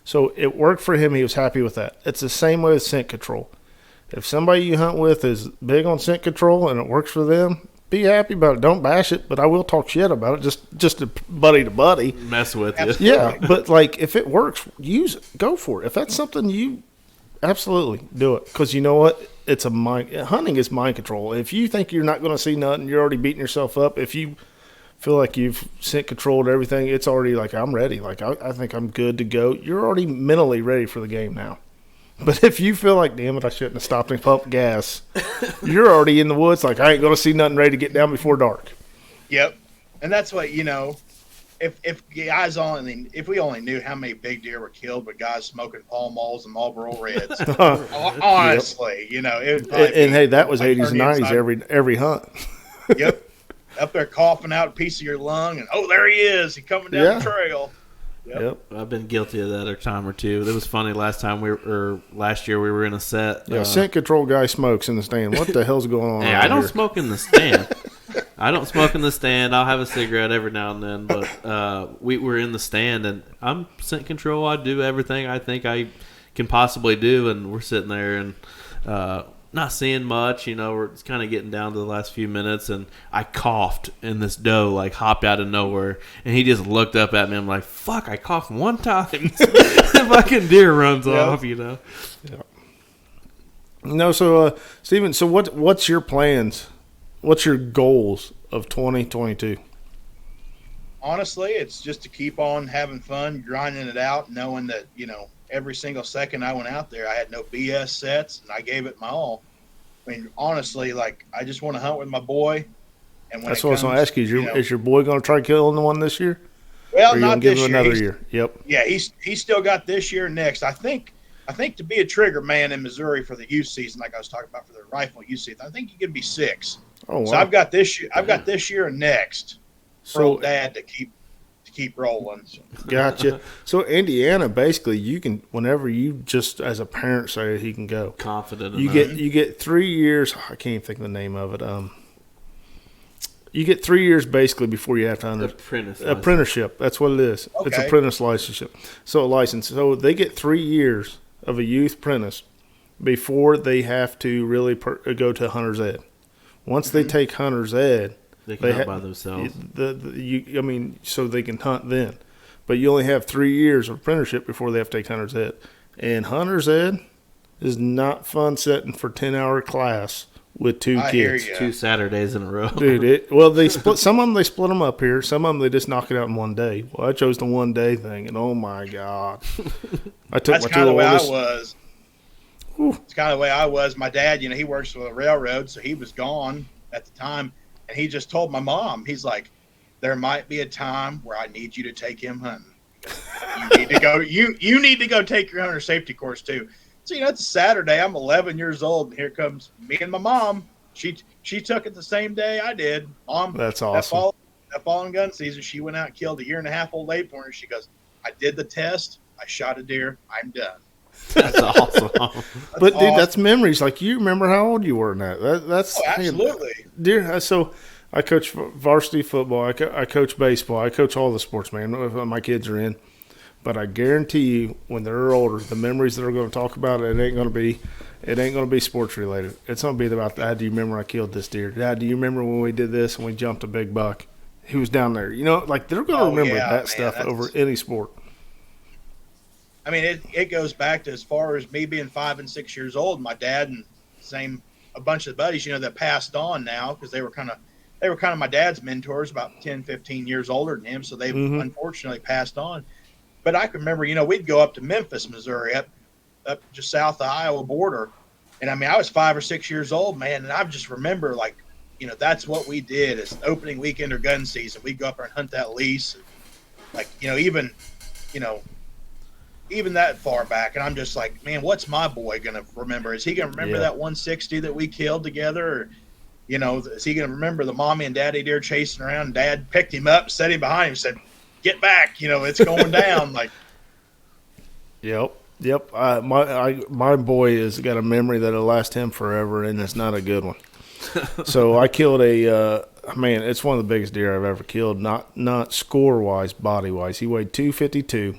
So it worked for him. He was happy with that. It's the same way with scent control. If somebody you hunt with is big on scent control and it works for them, be happy about it. Don't bash it, but I will talk shit about it, just to buddy. Mess with you. Absolutely. Yeah, but like, if it works, use it. Go for it. If that's something you absolutely do it, because you know what? Hunting is mind control. If you think you're not going to see nothing, you're already beating yourself up. If you feel like you've scent controlled everything, it's already like, I'm ready. Like, I think I'm good to go. You're already mentally ready for the game now. But if you feel like, damn it, I shouldn't have stopped and pumped gas, you're already in the woods. Like, I ain't going to see nothing, ready to get down before dark. Yep. And that's what, if we only knew how many big deer were killed with guys smoking Pall Malls and Marlboro Reds, honestly, it would probably And hey, that was like 80s and 90s every hunt. Yep. Up there coughing out a piece of your lung, and there he is. He's coming down the trail. Yep. I've been guilty of that a time or two. It was funny last year we were in a set. Yeah, scent control guy smokes in the stand. What the hell's going on? Hey, I don't smoke in the stand. I don't smoke in the stand. I'll have a cigarette every now and then, but we were in the stand, and I'm scent control. I do everything I think I can possibly do, and we're sitting there and not seeing much. We're just kind of getting down to the last few minutes, and I coughed, and this doe like hopped out of nowhere, and he just looked up at me. I'm like, "Fuck! I coughed one time." The fucking deer runs off. Yeah. No, so Steven, so what's your plans? What's your goals of 2022? Honestly, it's just to keep on having fun, grinding it out, knowing that, every single second I went out there, I had no BS sets, and I gave it my all. I mean, honestly, I just want to hunt with my boy. And when that's what I was going to ask you. Is your boy going to try killing the one this year? Well, or are you not going to give this him year. another year? Yep. Yeah, he's still got this year next. I think to be a trigger man in Missouri for the youth season, like I was talking about for the rifle youth season, I think you can be 6. Oh, wow. So I've got this year. I've got this year and next for old Dad to keep rolling. Gotcha. So Indiana, basically, you can, whenever you just as a parent say he can go, Confident. You get 3 years. I can't think of the name of it. You get 3 years basically before you have to apprenticeship. That's what it is. Okay. It's apprentice licenseship. So they get 3 years of a youth apprentice before they have to really go to hunter's ed. Once they take hunter's ed, they can hunt by themselves. So they can hunt then. But you only have 3 years of apprenticeship before they have to take hunter's ed. And hunter's ed is not fun setting for 10-hour class with 2 I hear kids. ya. 2 Saturdays in a row. Dude, they split some of them. They split them up here. Some of them they just knock it out in one day. Well, I chose the 1 day thing, and oh my god, I took That's my kind of 2 the way I oldest. was. Whew. It's kind of the way I was. My dad, he works for the railroad, so he was gone at the time, and he just told my mom, he's like, "There might be a time where I need you to take him hunting. You need to go. You need to go take your hunter safety course too." So it's a Saturday. I'm 11 years old, and here comes me and my mom. She took it the same day I did. That's awesome. That fall in gun season, she went out and killed a 1.5-year-old late pointer. She goes, "I did the test. I shot a deer. I'm done." That's awesome. But dude, that's memories. Like you remember how old you were in that. That's absolutely. Dear, so I coach varsity football. I coach baseball. I coach all the sports, man. My kids are in. But I guarantee you, when they're older, the memories that they're going to talk about, it ain't going to be sports related. It's going to be about, Dad, do you remember I killed this deer? Dad, do you remember when we did this and we jumped a big buck? He was down there. Like they're going to remember that stuff over any sport. I mean, it goes back to as far as me being 5 and 6 years old. My dad and a bunch of buddies, that passed on now because they were kind of my dad's mentors, about 10, 15 years older than him. So they've unfortunately passed on. But I can remember, we'd go up to Memphis, Missouri, up just south of the Iowa border. And I mean, I was 5 or 6 years old, man. And I just remember that's what we did as opening weekend or gun season. We'd go up there and hunt that lease. And even that far back. And I'm just like, man, what's my boy going to remember? Is he going to remember that 160 that we killed together? Or, is he going to remember the mommy and daddy deer chasing around? And Dad picked him up, set him behind him, and said, "Get back, it's going down." Like, yep. My boy has got a memory that'll last him forever, and it's not a good one. So I killed it's one of the biggest deer I've ever killed. Not score wise, body wise. He weighed 252.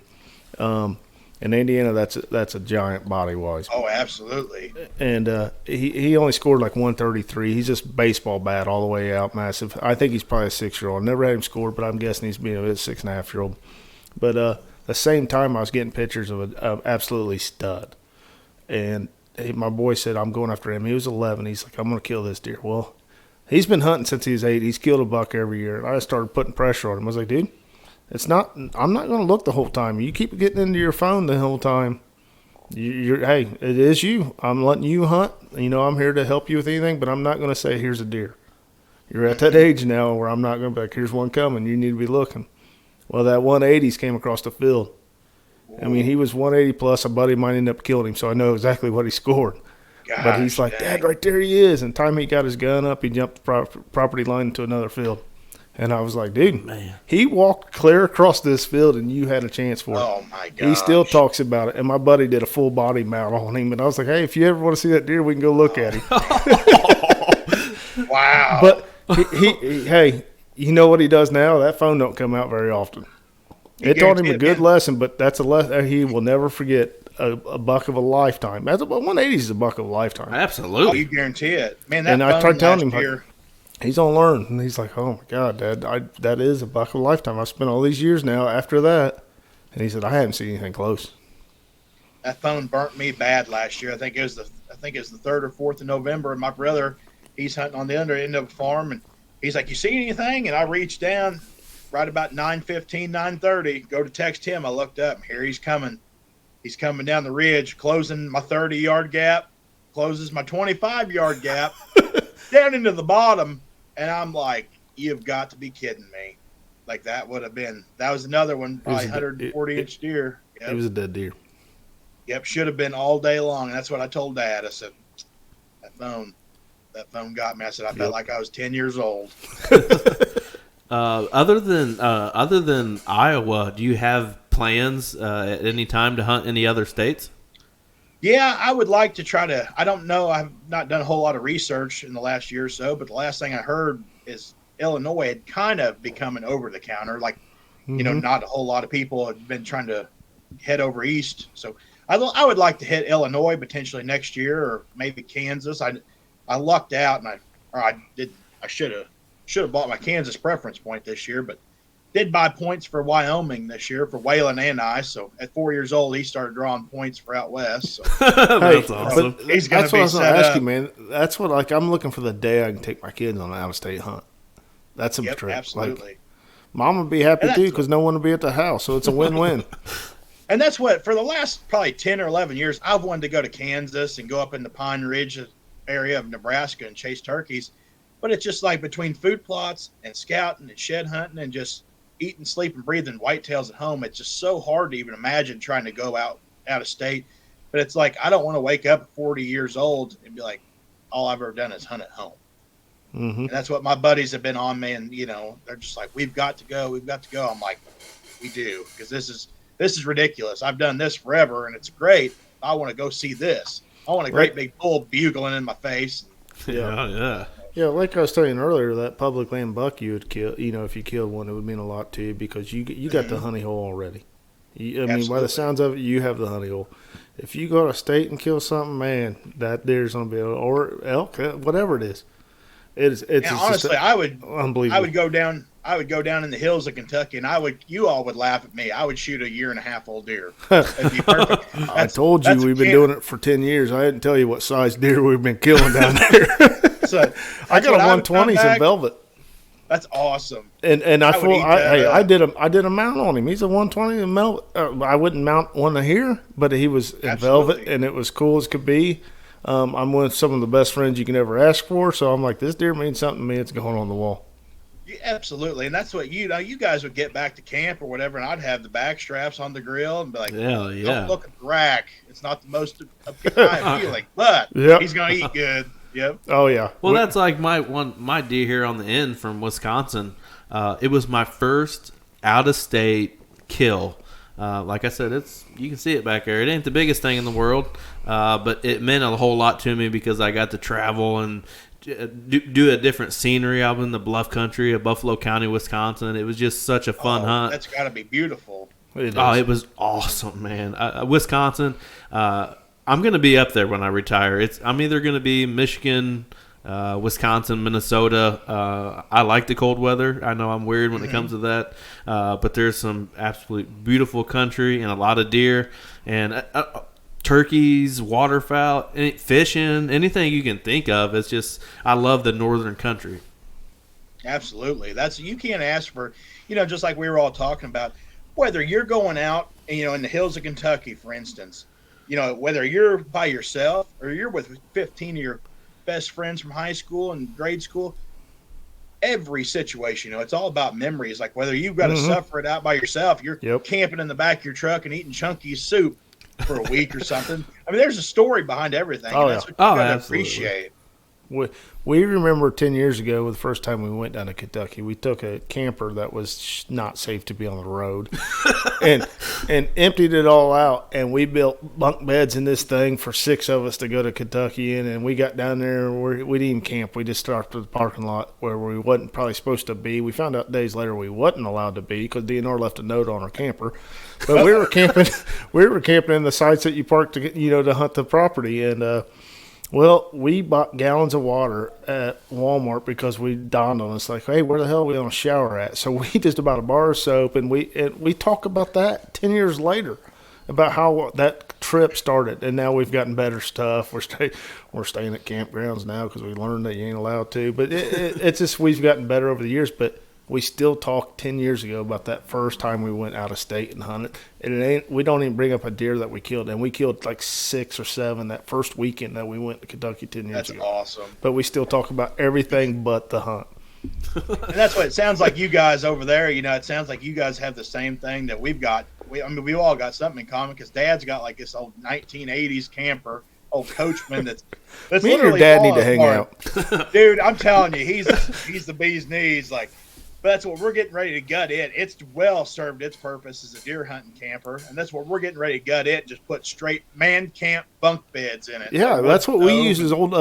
In Indiana, that's a giant body wise. Oh, absolutely. And he only scored like 133. He's just baseball bat all the way out, massive. I think he's probably a 6-year-old. Never had him score, but I'm guessing he's being a 6.5-year-old. But the same time, I was getting pictures of an absolutely stud. And my boy said, "I'm going after him." He was 11. He's like, "I'm going to kill this deer." Well, he's been hunting since he was 8. He's killed a buck every year. And I started putting pressure on him. I was like, "Dude, I'm not going to look the whole time. You keep getting into your phone the whole time. Hey, it is you. I'm letting you hunt. I'm here to help you with anything, but I'm not going to say, here's a deer. You're at that age now where I'm not going to be like, here's one coming. You need to be looking." Well, that 180s came across the field. I mean, he was 180 plus. A buddy of mine ended up killing him, so I know exactly what he scored. Gosh, but he's like, "Dad, right there he is." And the time he got his gun up, he jumped the property line into another field. And I was like, "Dude, man, he walked clear across this field, and you had a chance for it." Oh, my God. He still talks about it. And my buddy did a full body mount on him. And I was like, "Hey, if you ever want to see that deer, we can go look at him." Wow. But hey, you know what he does now? That phone don't come out very often. It taught him a good lesson, but that's a lesson he will never forget. A buck of a lifetime. That's 180 is a buck of a lifetime. Absolutely. Oh, you guarantee it. Man, and I tried telling him, year, he's gonna learn. And he's like, "Oh my God, Dad, that is a buck of a lifetime. I spent all these years now after that." And he said, "I haven't seen anything close." That phone burnt me bad last year. I think it was the 3rd or 4th of November, and my brother, he's hunting on the under end of a farm, and he's like, "You see anything?" And I reached down right about 9:15, 9:30, go to text him. I looked up, and here he's coming. He's coming down the ridge, closing my 30-yard gap, closes my 25-yard gap, down into the bottom, and I'm like, "You've got to be kidding me." Like, that was another one, probably 140-inch deer. Yep. It was a dead deer. Yep, should have been all day long. And that's what I told Dad. I said, that phone got me. I said, I felt like I was 10 years old. Other than Iowa, do you have plans at any time to hunt any other states? Yeah, I would like to try to. I don't know. I've not done a whole lot of research in the last year or so, but the last thing I heard is Illinois had kind of become an over-the-counter. Like, not a whole lot of people had been trying to head over east. So I would like to hit Illinois potentially next year, or maybe Kansas. I lucked out, and I should have bought my Kansas preference point this year, but did buy points for Wyoming this year for Waylon and I. So at 4 years old, he started drawing points for out west. So That's awesome. But he's going that's to what I be was going set to ask up. you, man. That's what like I'm looking for the day I can take my kids on an out of state hunt. That's a Yep, trip. absolutely. Like, Mom would be happy And too that's because no one will be at the house, so it's a win-win. And that's what, for the last probably 10 or 11 years, I've wanted to go to Kansas and go up in the Pine Ridge area of Nebraska and chase turkeys. But it's just like between food plots and scouting and shed hunting and just eating, sleeping, breathing whitetails at home, it's just so hard to even imagine trying to go out of state. But it's like, I don't want to wake up at 40 years old and be like, all I've ever done is hunt at home. Mm-hmm. And that's what my buddies have been on me. And, they're just like, we've got to go. We've got to go. I'm like, we do, because this is ridiculous. I've done this forever and it's great. I want to go see this. I want a great big bull bugling in my face. Yeah. Yeah, like I was telling you earlier, that public land buck you would kill, if you killed one, it would mean a lot to you because you got the honey hole already. I mean, by Absolutely. the sounds of it, you have the honey hole. If you go to state and kill something, man, that deer's going to be, or elk, whatever it is. It's Honestly, I would unbelievable. I would go down in the hills of Kentucky, and you all would laugh at me. I would shoot a 1.5-year-old deer. That'd be perfect. I told you we've been doing it for 10 years. I didn't tell you what size deer we've been killing down there. So I got a 120s in velvet. That's awesome. And I would eat that I did a mount on him. He's a 120 in velvet. I wouldn't mount one here, but he was in velvet, and it was cool as could be. I'm with some of the best friends you can ever ask for, so I'm like, this deer means something to me. It's going on the wall. Yeah, absolutely, and that's what you guys would get back to camp or whatever, and I'd have the back straps on the grill and be like, Hell yeah. don't look at the rack. It's not the most appealing, but Yep. he's going to eat good. Yep. Oh yeah. Well, that's like my deer here on the end from Wisconsin. It was my first out of state kill. Like I said, you can see it back there. It ain't the biggest thing in the world, but it meant a whole lot to me because I got to travel and do a different scenery out in the bluff country of Buffalo County, Wisconsin. It was just such a fun hunt. That's got to be beautiful. It was awesome, man. Wisconsin. I'm going to be up there when I retire. I'm either going to be Michigan, Wisconsin, Minnesota. I like the cold weather. I know I'm weird when it comes to that, but there's some absolutely beautiful country and a lot of deer and turkeys, waterfowl, fishing, anything you can think of. It's just I love the northern country. Absolutely. You can't ask for, just like we were all talking about, whether you're going out, in the hills of Kentucky, for instance, whether you're by yourself or you're with 15 of your best friends from high school and grade school, every situation, it's all about memories. Like whether you've got to suffer it out by yourself, you're camping in the back of your truck and eating chunky soup for a week or something. I mean, there's a story behind everything. And that's what you got to appreciate. We remember 10 years ago, the first time we went down to Kentucky, we took a camper that was not safe to be on the road and emptied it all out. And we built bunk beds in this thing for 6 of us to go to Kentucky in. And we got down there, we didn't even camp. We just started at the parking lot where we wasn't probably supposed to be. We found out days later we wasn't allowed to be because DNR left a note on our camper. But we were camping. We were camping in the sites that you parked to hunt the property. And well, we bought gallons of water at Walmart because we dawned on us like, hey, where the hell are we going to shower at? So we just bought a bar of soap, and we talk about that 10 years later about how that trip started, and now we've gotten better stuff. We're staying at campgrounds now because we learned that you ain't allowed to. But it's just we've gotten better over the years. But we still talk 10 years ago about that first time we went out of state and hunted. And we don't even bring up a deer that we killed. And we killed like 6 or 7 that first weekend that we went to Kentucky 10 years ago. That's awesome. But we still talk about everything but the hunt. And that's what it sounds like you guys over there, it sounds like you guys have the same thing that we've got. We've all got something in common because Dad's got like this old 1980s camper, old Coachman that's Me and your dad need to hang out. Dude, I'm telling you, he's the bee's knees. Like, but that's what we're getting ready to gut it. It's well served its purpose as a deer hunting camper, and that's what we're getting ready to gut it. Just put straight man camp bunk beds in it. Yeah, that's what we use as old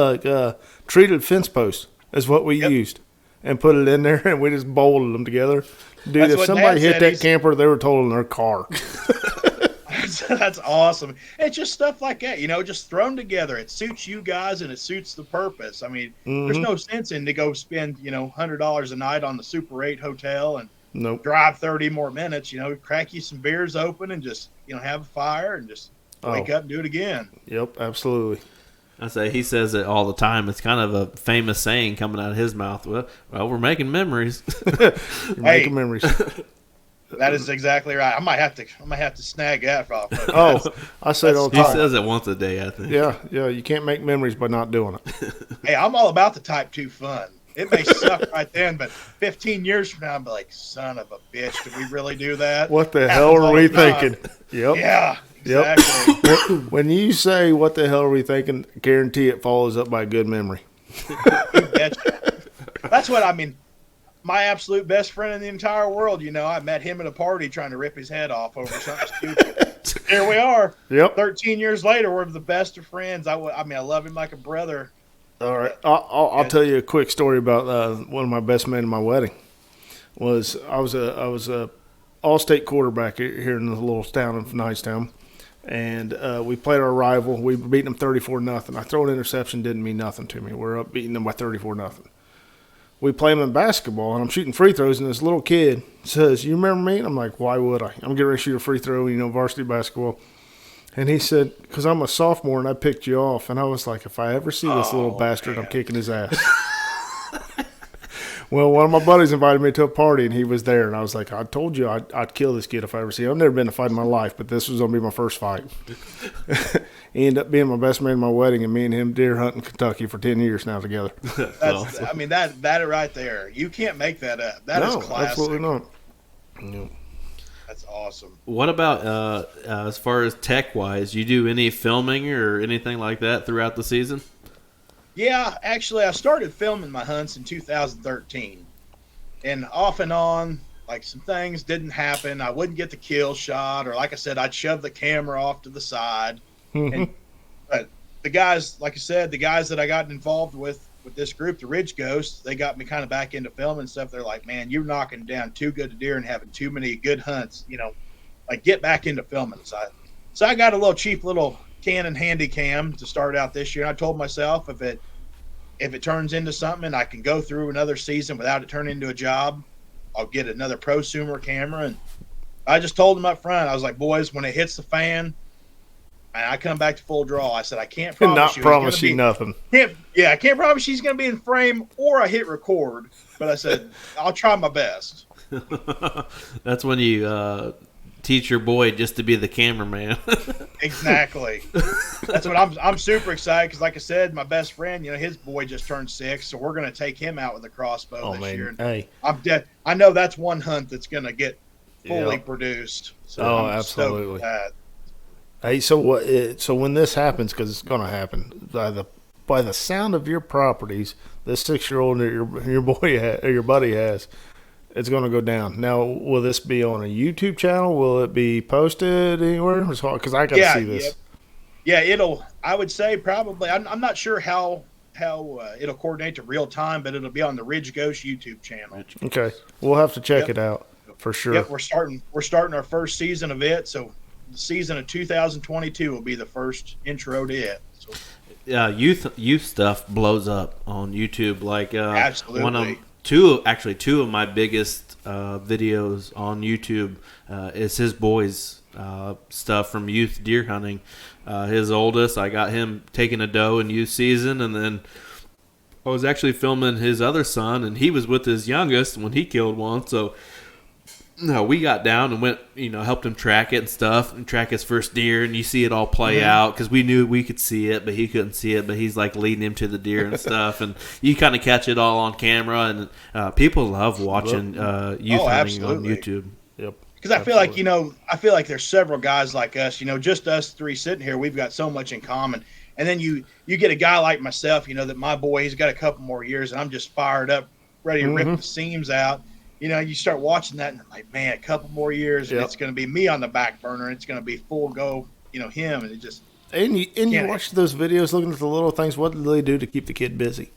treated fence posts is what we used, and put it in there, and we just bolted them together. Dude, if somebody hit that camper, they were totaled in their car. That's awesome. It's just stuff like that, just thrown together. It suits you guys and it suits the purpose. I mean, there's no sense in to go spend, $100 a night on the Super 8 hotel and Nope. drive 30 more minutes. Crack you some beers open and just have a fire and just wake up and do it again. Yep, absolutely. I say he says it all the time. It's kind of a famous saying coming out of his mouth. Well, we're making memories. You're making memories. That is exactly right. I might have to snag that off. I say it all the He time. says it once a day, I think. Yeah. You can't make memories by not doing it. Hey, I'm all about the type 2 fun. It may suck right then, but 15 years from now, I'm like, son of a bitch, did we really do that? What the hell are we thinking? Yep. Yeah, exactly. Yep. When you say what the hell are we thinking, guarantee it follows up by a good memory. You betcha. That's what I mean. My absolute best friend in the entire world, I met him at a party trying to rip his head off over something stupid. Here we are. Yep. 13 years later, we're the best of friends. I love him like a brother. All right. I'll tell you a quick story about one of my best men in my wedding. I was a all-state quarterback here in the little town of Nicetown, and we played our rival. We were beating them 34-0. I throw an interception, didn't mean nothing to me. We're up beating them by 34-0. We play them in basketball, and I'm shooting free throws, and this little kid says, "You remember me?" And I'm like, "Why would I? I'm getting ready to shoot a free throw, varsity basketball." And he said, "Because I'm a sophomore and I picked you off." And I was like, if I ever see this little bastard, I'm kicking his ass. Well, one of my buddies invited me to a party, and he was there. And I was like, I told you I'd kill this kid if I ever see him. I've never been in a fight in my life, but this was going to be my first fight. He ended up being my best man in my wedding, and me and him deer hunting Kentucky for 10 years now together. I mean, that right there, you can't make that up. That is classic. Absolutely not. No. That's awesome. What about as far as tech-wise? You do any filming or anything like that throughout the season? Yeah, actually, I started filming my hunts in 2013. And off and on, like some things didn't happen. I wouldn't get the kill shot, or like I said, I'd shove the camera off to the side. But the guys, like I said, the guys that I got involved with this group, the Ridge Ghosts, they got me kind of back into filming stuff. They're like, man, you're knocking down too good a deer and having too many good hunts, like get back into filming. So I got a little cheap little Canon handy cam to start out this year. I told myself if it turns into something and I can go through another season without it turning into a job, I'll get another prosumer camera. And I just told them up front, I was like, boys, when it hits the fan and I come back to full draw, I said, I can't promise nothing. I can't promise she's going to be in frame or I hit record. But I said, I'll try my best. That's when you teach your boy just to be the cameraman. Exactly. That's what I'm super excited because, like I said, my best friend, his boy just turned 6, so we're going to take him out with a crossbow this year. Hey. I know that's one hunt that's going to get fully produced. So I'm absolutely. stoked with that. Hey, so when this happens, because it's going to happen, by the sound of your properties, this 6-year-old your boy or your buddy has, it's going to go down. Now, will this be on a YouTube channel? Will it be posted anywhere? Because I got to see this. Yeah, I would say probably. I'm not sure how it'll coordinate to real time, but it'll be on the Ridge Ghost YouTube channel. Okay, we'll have to check it out for sure. Yep, we're starting our first season of it. So the season of 2022 will be the first intro to it. So. Yeah, youth stuff blows up on YouTube. Like absolutely. Two of my biggest videos on YouTube is his boys' stuff from youth deer hunting. His oldest, I got him taking a doe in youth season, and then I was actually filming his other son, and he was with his youngest when he killed one. So we got down and went, helped him track it and stuff, and track his first deer, and you see it all play out because we knew we could see it, but he couldn't see it. But he's like leading him to the deer and stuff, and you kind of catch it all on camera. And people love watching youth hunting on YouTube. Yep. Because I feel like there's several guys like us, just us three sitting here. We've got so much in common. And then you get a guy like myself, that my boy, he's got a couple more years, and I'm just fired up, ready to rip the seams out. You start watching that, and I'm like, man, a couple more years, and it's going to be me on the back burner. And it's going to be full go, him, and it just. And you watch those videos, looking at the little things. What do they do to keep the kid busy?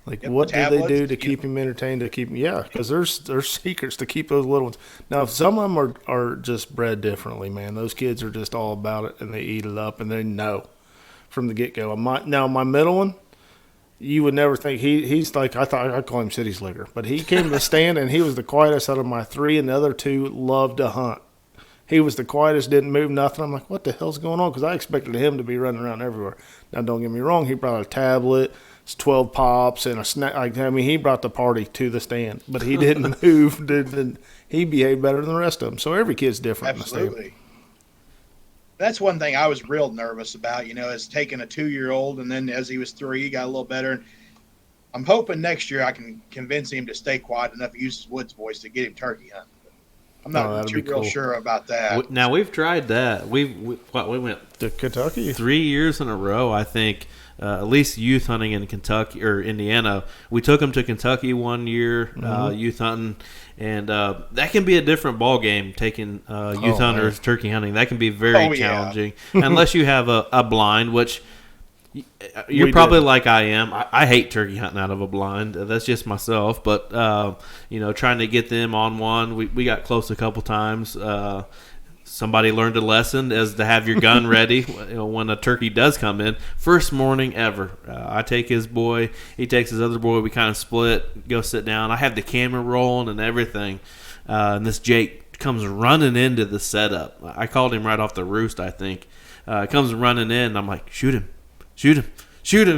Like, what do they do to keep him entertained? Because there's secrets to keep those little ones. Now, some of them are just bred differently, man. Those kids are just all about it, and they eat it up, and they know from the get go. My middle one, You would never think he's like, I thought I'd call him city slicker, but he came to the stand and he was the quietest out of my three, and the other two loved to hunt. He was the quietest, didn't move nothing. I'm like, what the hell's going on? Because I expected him to be running around everywhere. Now, don't get me wrong, he brought a tablet, 12 pops, and a snack. I mean, he brought the party to the stand, but he didn't move. He behaved better than the rest of them. So every kid's different. Absolutely. That's one thing I was real nervous about, is taking a 2-year-old, and then as he was 3, he got a little better. And I'm hoping next year I can convince him to stay quiet enough to use his woods voice to get him turkey hunting. I'm not too real sure about that. Now, we've tried that. We went to Kentucky 3 years in a row, I think. At least youth hunting in Kentucky or Indiana. We took them to Kentucky one year, youth hunting, and that can be a different ball game. Taking youth hunters turkey hunting, that can be very challenging unless you have a blind, which you're probably like I am. I hate turkey hunting out of a blind. That's just myself. But trying to get them on one, we got close a couple times. Somebody learned a lesson as to have your gun ready when a turkey does come in. First morning ever. I take his boy. He takes his other boy. We kind of split, go sit down. I have the camera rolling and everything. And this Jake comes running into the setup. I called him right off the roost, I think. Comes running in. And I'm like, shoot him. And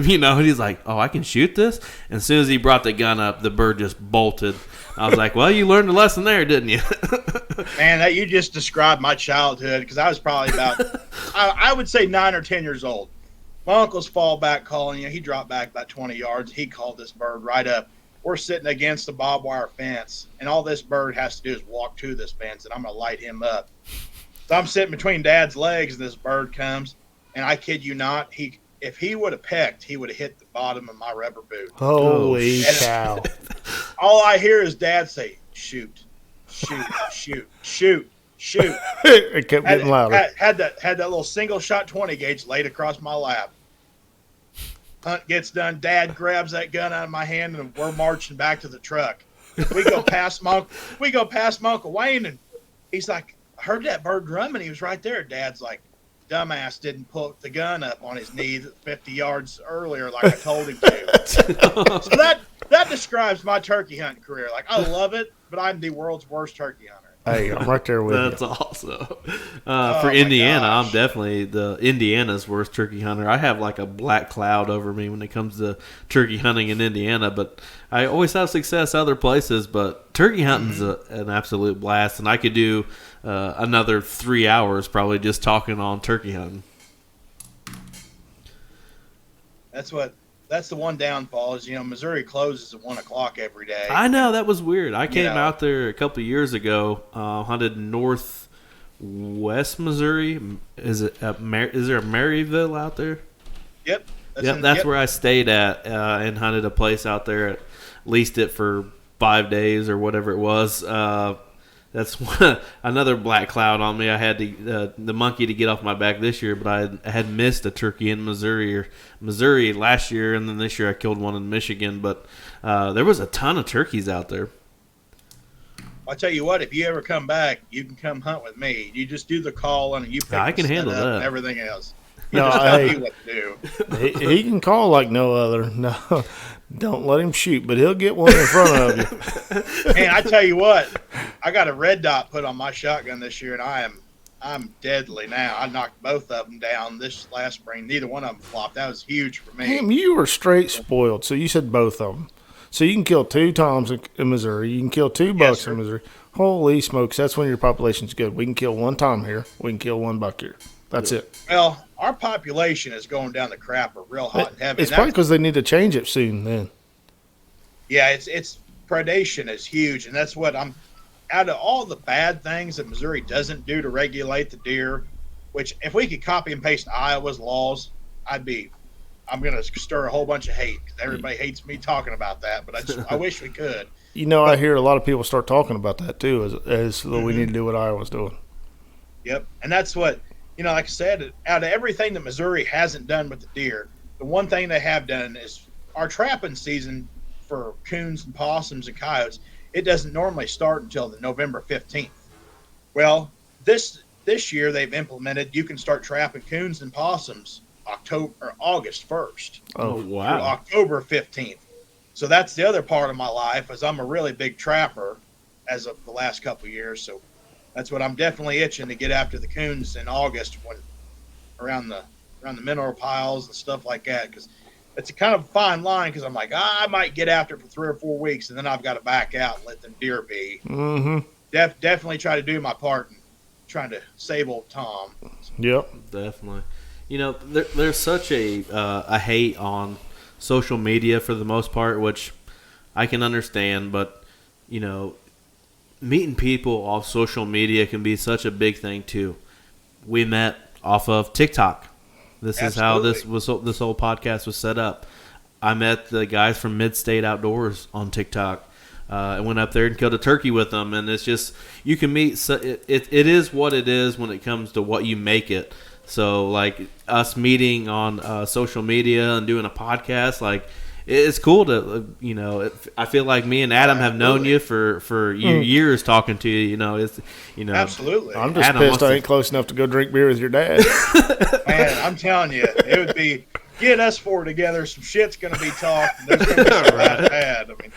he's like, oh, I can shoot this? And as soon as he brought the gun up, the bird just bolted. I was like, well, you learned a lesson there, didn't you? Man, you just described my childhood, because I was probably about, I would say 9 or 10 years old. My uncle's fall back calling, he dropped back about 20 yards. He called this bird right up. We're sitting against the barbed wire fence, and all this bird has to do is walk to this fence, and I'm going to light him up. So I'm sitting between Dad's legs, and this bird comes, and I kid you not, if he would have pecked, he would have hit the bottom of my rubber boot. Holy cow. All I hear is Dad say, shoot. It kept getting louder. Had that little single shot 20 gauge laid across my lap. Hunt gets done. Dad grabs that gun out of my hand, and we're marching back to the truck. We go past my Uncle Wayne, and he's like, I heard that bird drumming. He was right there. Dad's like, dumbass didn't put the gun up on his knee 50 yards earlier like I told him to. So that describes my turkey hunting career. Like, I love it, but I'm the world's worst turkey hunter. Hey, I'm right there with you. That's awesome. For Indiana, I'm definitely the Indiana's worst turkey hunter. I have like a black cloud over me when it comes to turkey hunting in Indiana, but I always have success other places. But turkey hunting's an absolute blast, and I could do another 3 hours probably just talking on turkey hunting. That's the one downfall is, Missouri closes at 1 o'clock every day. I know, that was weird. I came out there a couple of years ago, hunted northwest Missouri. Is there a Maryville out there? Yep. That's where I stayed at and hunted a place out there. Leased it for 5 days or whatever it was. That's another black cloud on me. I had the monkey to get off my back this year, but I had missed a turkey in Missouri last year, and then this year I killed one in Michigan. But there was a ton of turkeys out there. I'll tell you what, if you ever come back, you can come hunt with me. You just do the call and you pick I can handle that and everything else. You just tell me what to do. He can call like no other. No. Don't let him shoot, but he'll get one in front of you. Man, I tell you what, I got a red dot put on my shotgun this year, and I'm deadly now. I knocked both of them down this last spring. Neither one of them flopped. That was huge for me. Damn, you were straight spoiled. So you said both of them. So you can kill 2 toms in Missouri. You can kill 2 bucks in Missouri. Holy smokes, that's when your population's good. We can kill 1 tom here. We can kill 1 buck here. That's it. Well, our population is going down the crapper real hot and heavy. It's probably because they need to change it soon then. Yeah, it's predation is huge, and that's what out of all the bad things that Missouri doesn't do to regulate the deer, which if we could copy and paste Iowa's laws, I'm going to stir a whole bunch of hate because everybody hates me talking about that, but I wish we could. I hear a lot of people start talking about that too, as we need to do what Iowa's doing. Yep, and that's what, like I said, out of everything that Missouri hasn't done with the deer, the one thing they have done is our trapping season for coons and possums and coyotes. It doesn't normally start until the November 15th. Well, this year they've implemented you can start trapping coons and possums August 1st Oh, through wow. October 15th. So that's the other part of my life, is I'm a really big trapper as of the last couple of years. So that's what I'm definitely itching to get after the coons in August, when around the mineral piles and stuff like that, because it's a kind of fine line, because I'm like, I might get after it for 3 or 4 weeks, and then I've got to back out and let them deer be. Mm-hmm. Definitely try to do my part in trying to save old Tom. Yep. Definitely. You know, there's such a hate on social media for the most part, which I can understand, but, you know, meeting people off social media can be such a big thing too. We met off of TikTok. This is how this whole podcast was set up. I met the guys from Mid-State Outdoors on TikTok. I went up there and killed a turkey with them, and it's just, you can meet. It is what it is when it comes to what you make it. So, like, us meeting on social media and doing a podcast, like, it's cool to, you know, I feel like me and Adam have known you for years, talking to you. You know, it's, you know, absolutely. I'm just Adam pissed I ain't close enough to go drink beer with your dad. Man, I'm telling you, it would be, get us four together, some shit's going to be talked. And there's going to be some bad. I mean,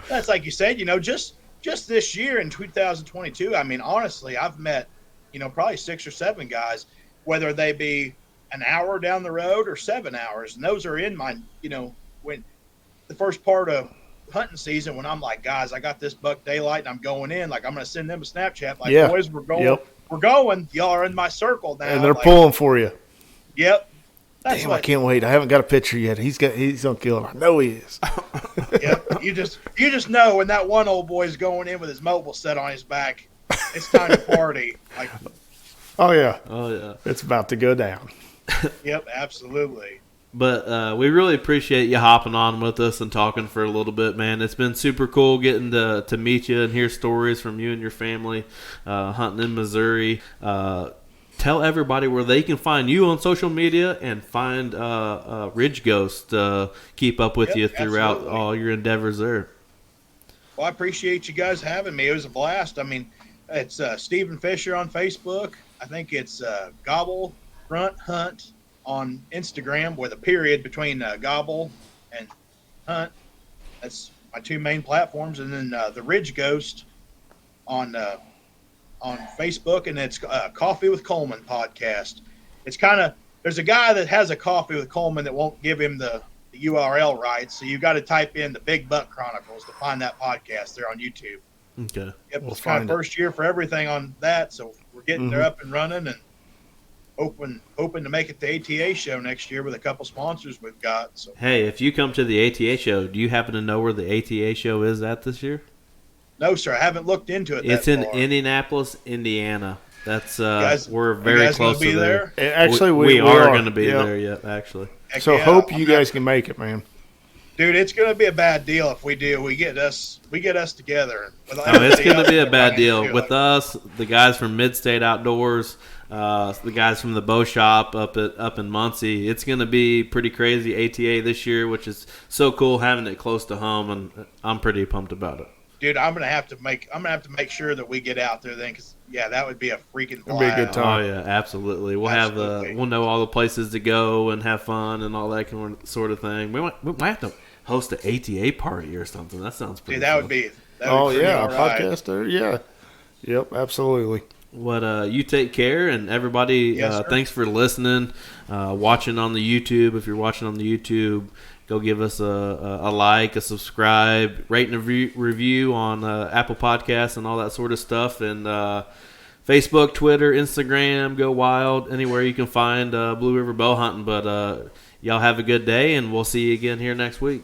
that's like you said, you know, just this year in 2022, I mean, honestly, I've met, you know, probably 6 or 7 guys, whether they be an hour down the road or 7 hours. And those are in my, you know, when the first part of hunting season, when I'm like, guys, I got this buck daylight and I'm going in, like, I'm going to send them a Snapchat, like, boys, we're going, we're going. Y'all are in my circle now. And they're like, pulling for you. Yep. That's Damn, I can't wait. I haven't got a picture yet. He's gonna kill him. I know he is. Yep. You just know when that one old boy's going in with his mobile set on his back, it's time to party. Like, oh yeah. Oh, It's about to go down. Yep, absolutely. But we really appreciate you hopping on with us and talking for a little bit, man. It's been super cool getting to meet you and hear stories from you and your family hunting in Missouri. Tell everybody where they can find you on social media and find Ridge Ghost to keep up with you throughout all your endeavors there. Well, I appreciate you guys having me. It was a blast. I mean, it's Stephen Fisher on Facebook. I think it's Gobble Front Hunt on Instagram with a period between Gobble and Hunt. That's my 2 main platforms. And then the Ridge Ghost on Facebook, and it's Coffee with Coleman podcast. It's kind of, there's a guy that has a Coffee with Coleman that won't give him the URL right, so you got to type in the Big Buck Chronicles to find that podcast. They're on YouTube. Okay. Yep, it's kind of first year for everything on that, so we're getting there up and running, and hoping to make it to ATA show next year with a couple sponsors we've got. So hey, if you come to the ATA show, do you happen to know where the ATA show is at this year? No, sir. I haven't looked into it. It's in Indianapolis, Indiana. That's we're you very guys close gonna be to there. Actually, we are going to be Yep. there. Yeah, actually. Heck So yeah, hope you guys can make it, man. dude. It's going to be a bad deal if we do. We get us together. No, it's going to be a bad deal with us, the guys from Mid-State Outdoors, the guys from the Bow Shop up in Muncie. It's going to be pretty crazy ATA this year, which is so cool having it close to home, and I'm pretty pumped about it. Dude, I'm gonna have to make sure that we get out there then, because that would be a freaking blast. It'd be a good time. Oh yeah, absolutely. We'll Absolutely. we'll know all the places to go and have fun and all that sort of thing. We might have to host an ATA party or something. That sounds pretty. Dude, that fun. would be. Oh yeah, a right. podcast there. Yeah. Yep, absolutely. What you take care, and everybody. Yes, sir. Thanks for listening, watching on the YouTube. If you're watching on the YouTube, go give us a like, a subscribe, rate and review on Apple Podcasts and all that sort of stuff. And Facebook, Twitter, Instagram, go wild, anywhere you can find Blue River Bow Hunting. But y'all have a good day, and we'll see you again here next week.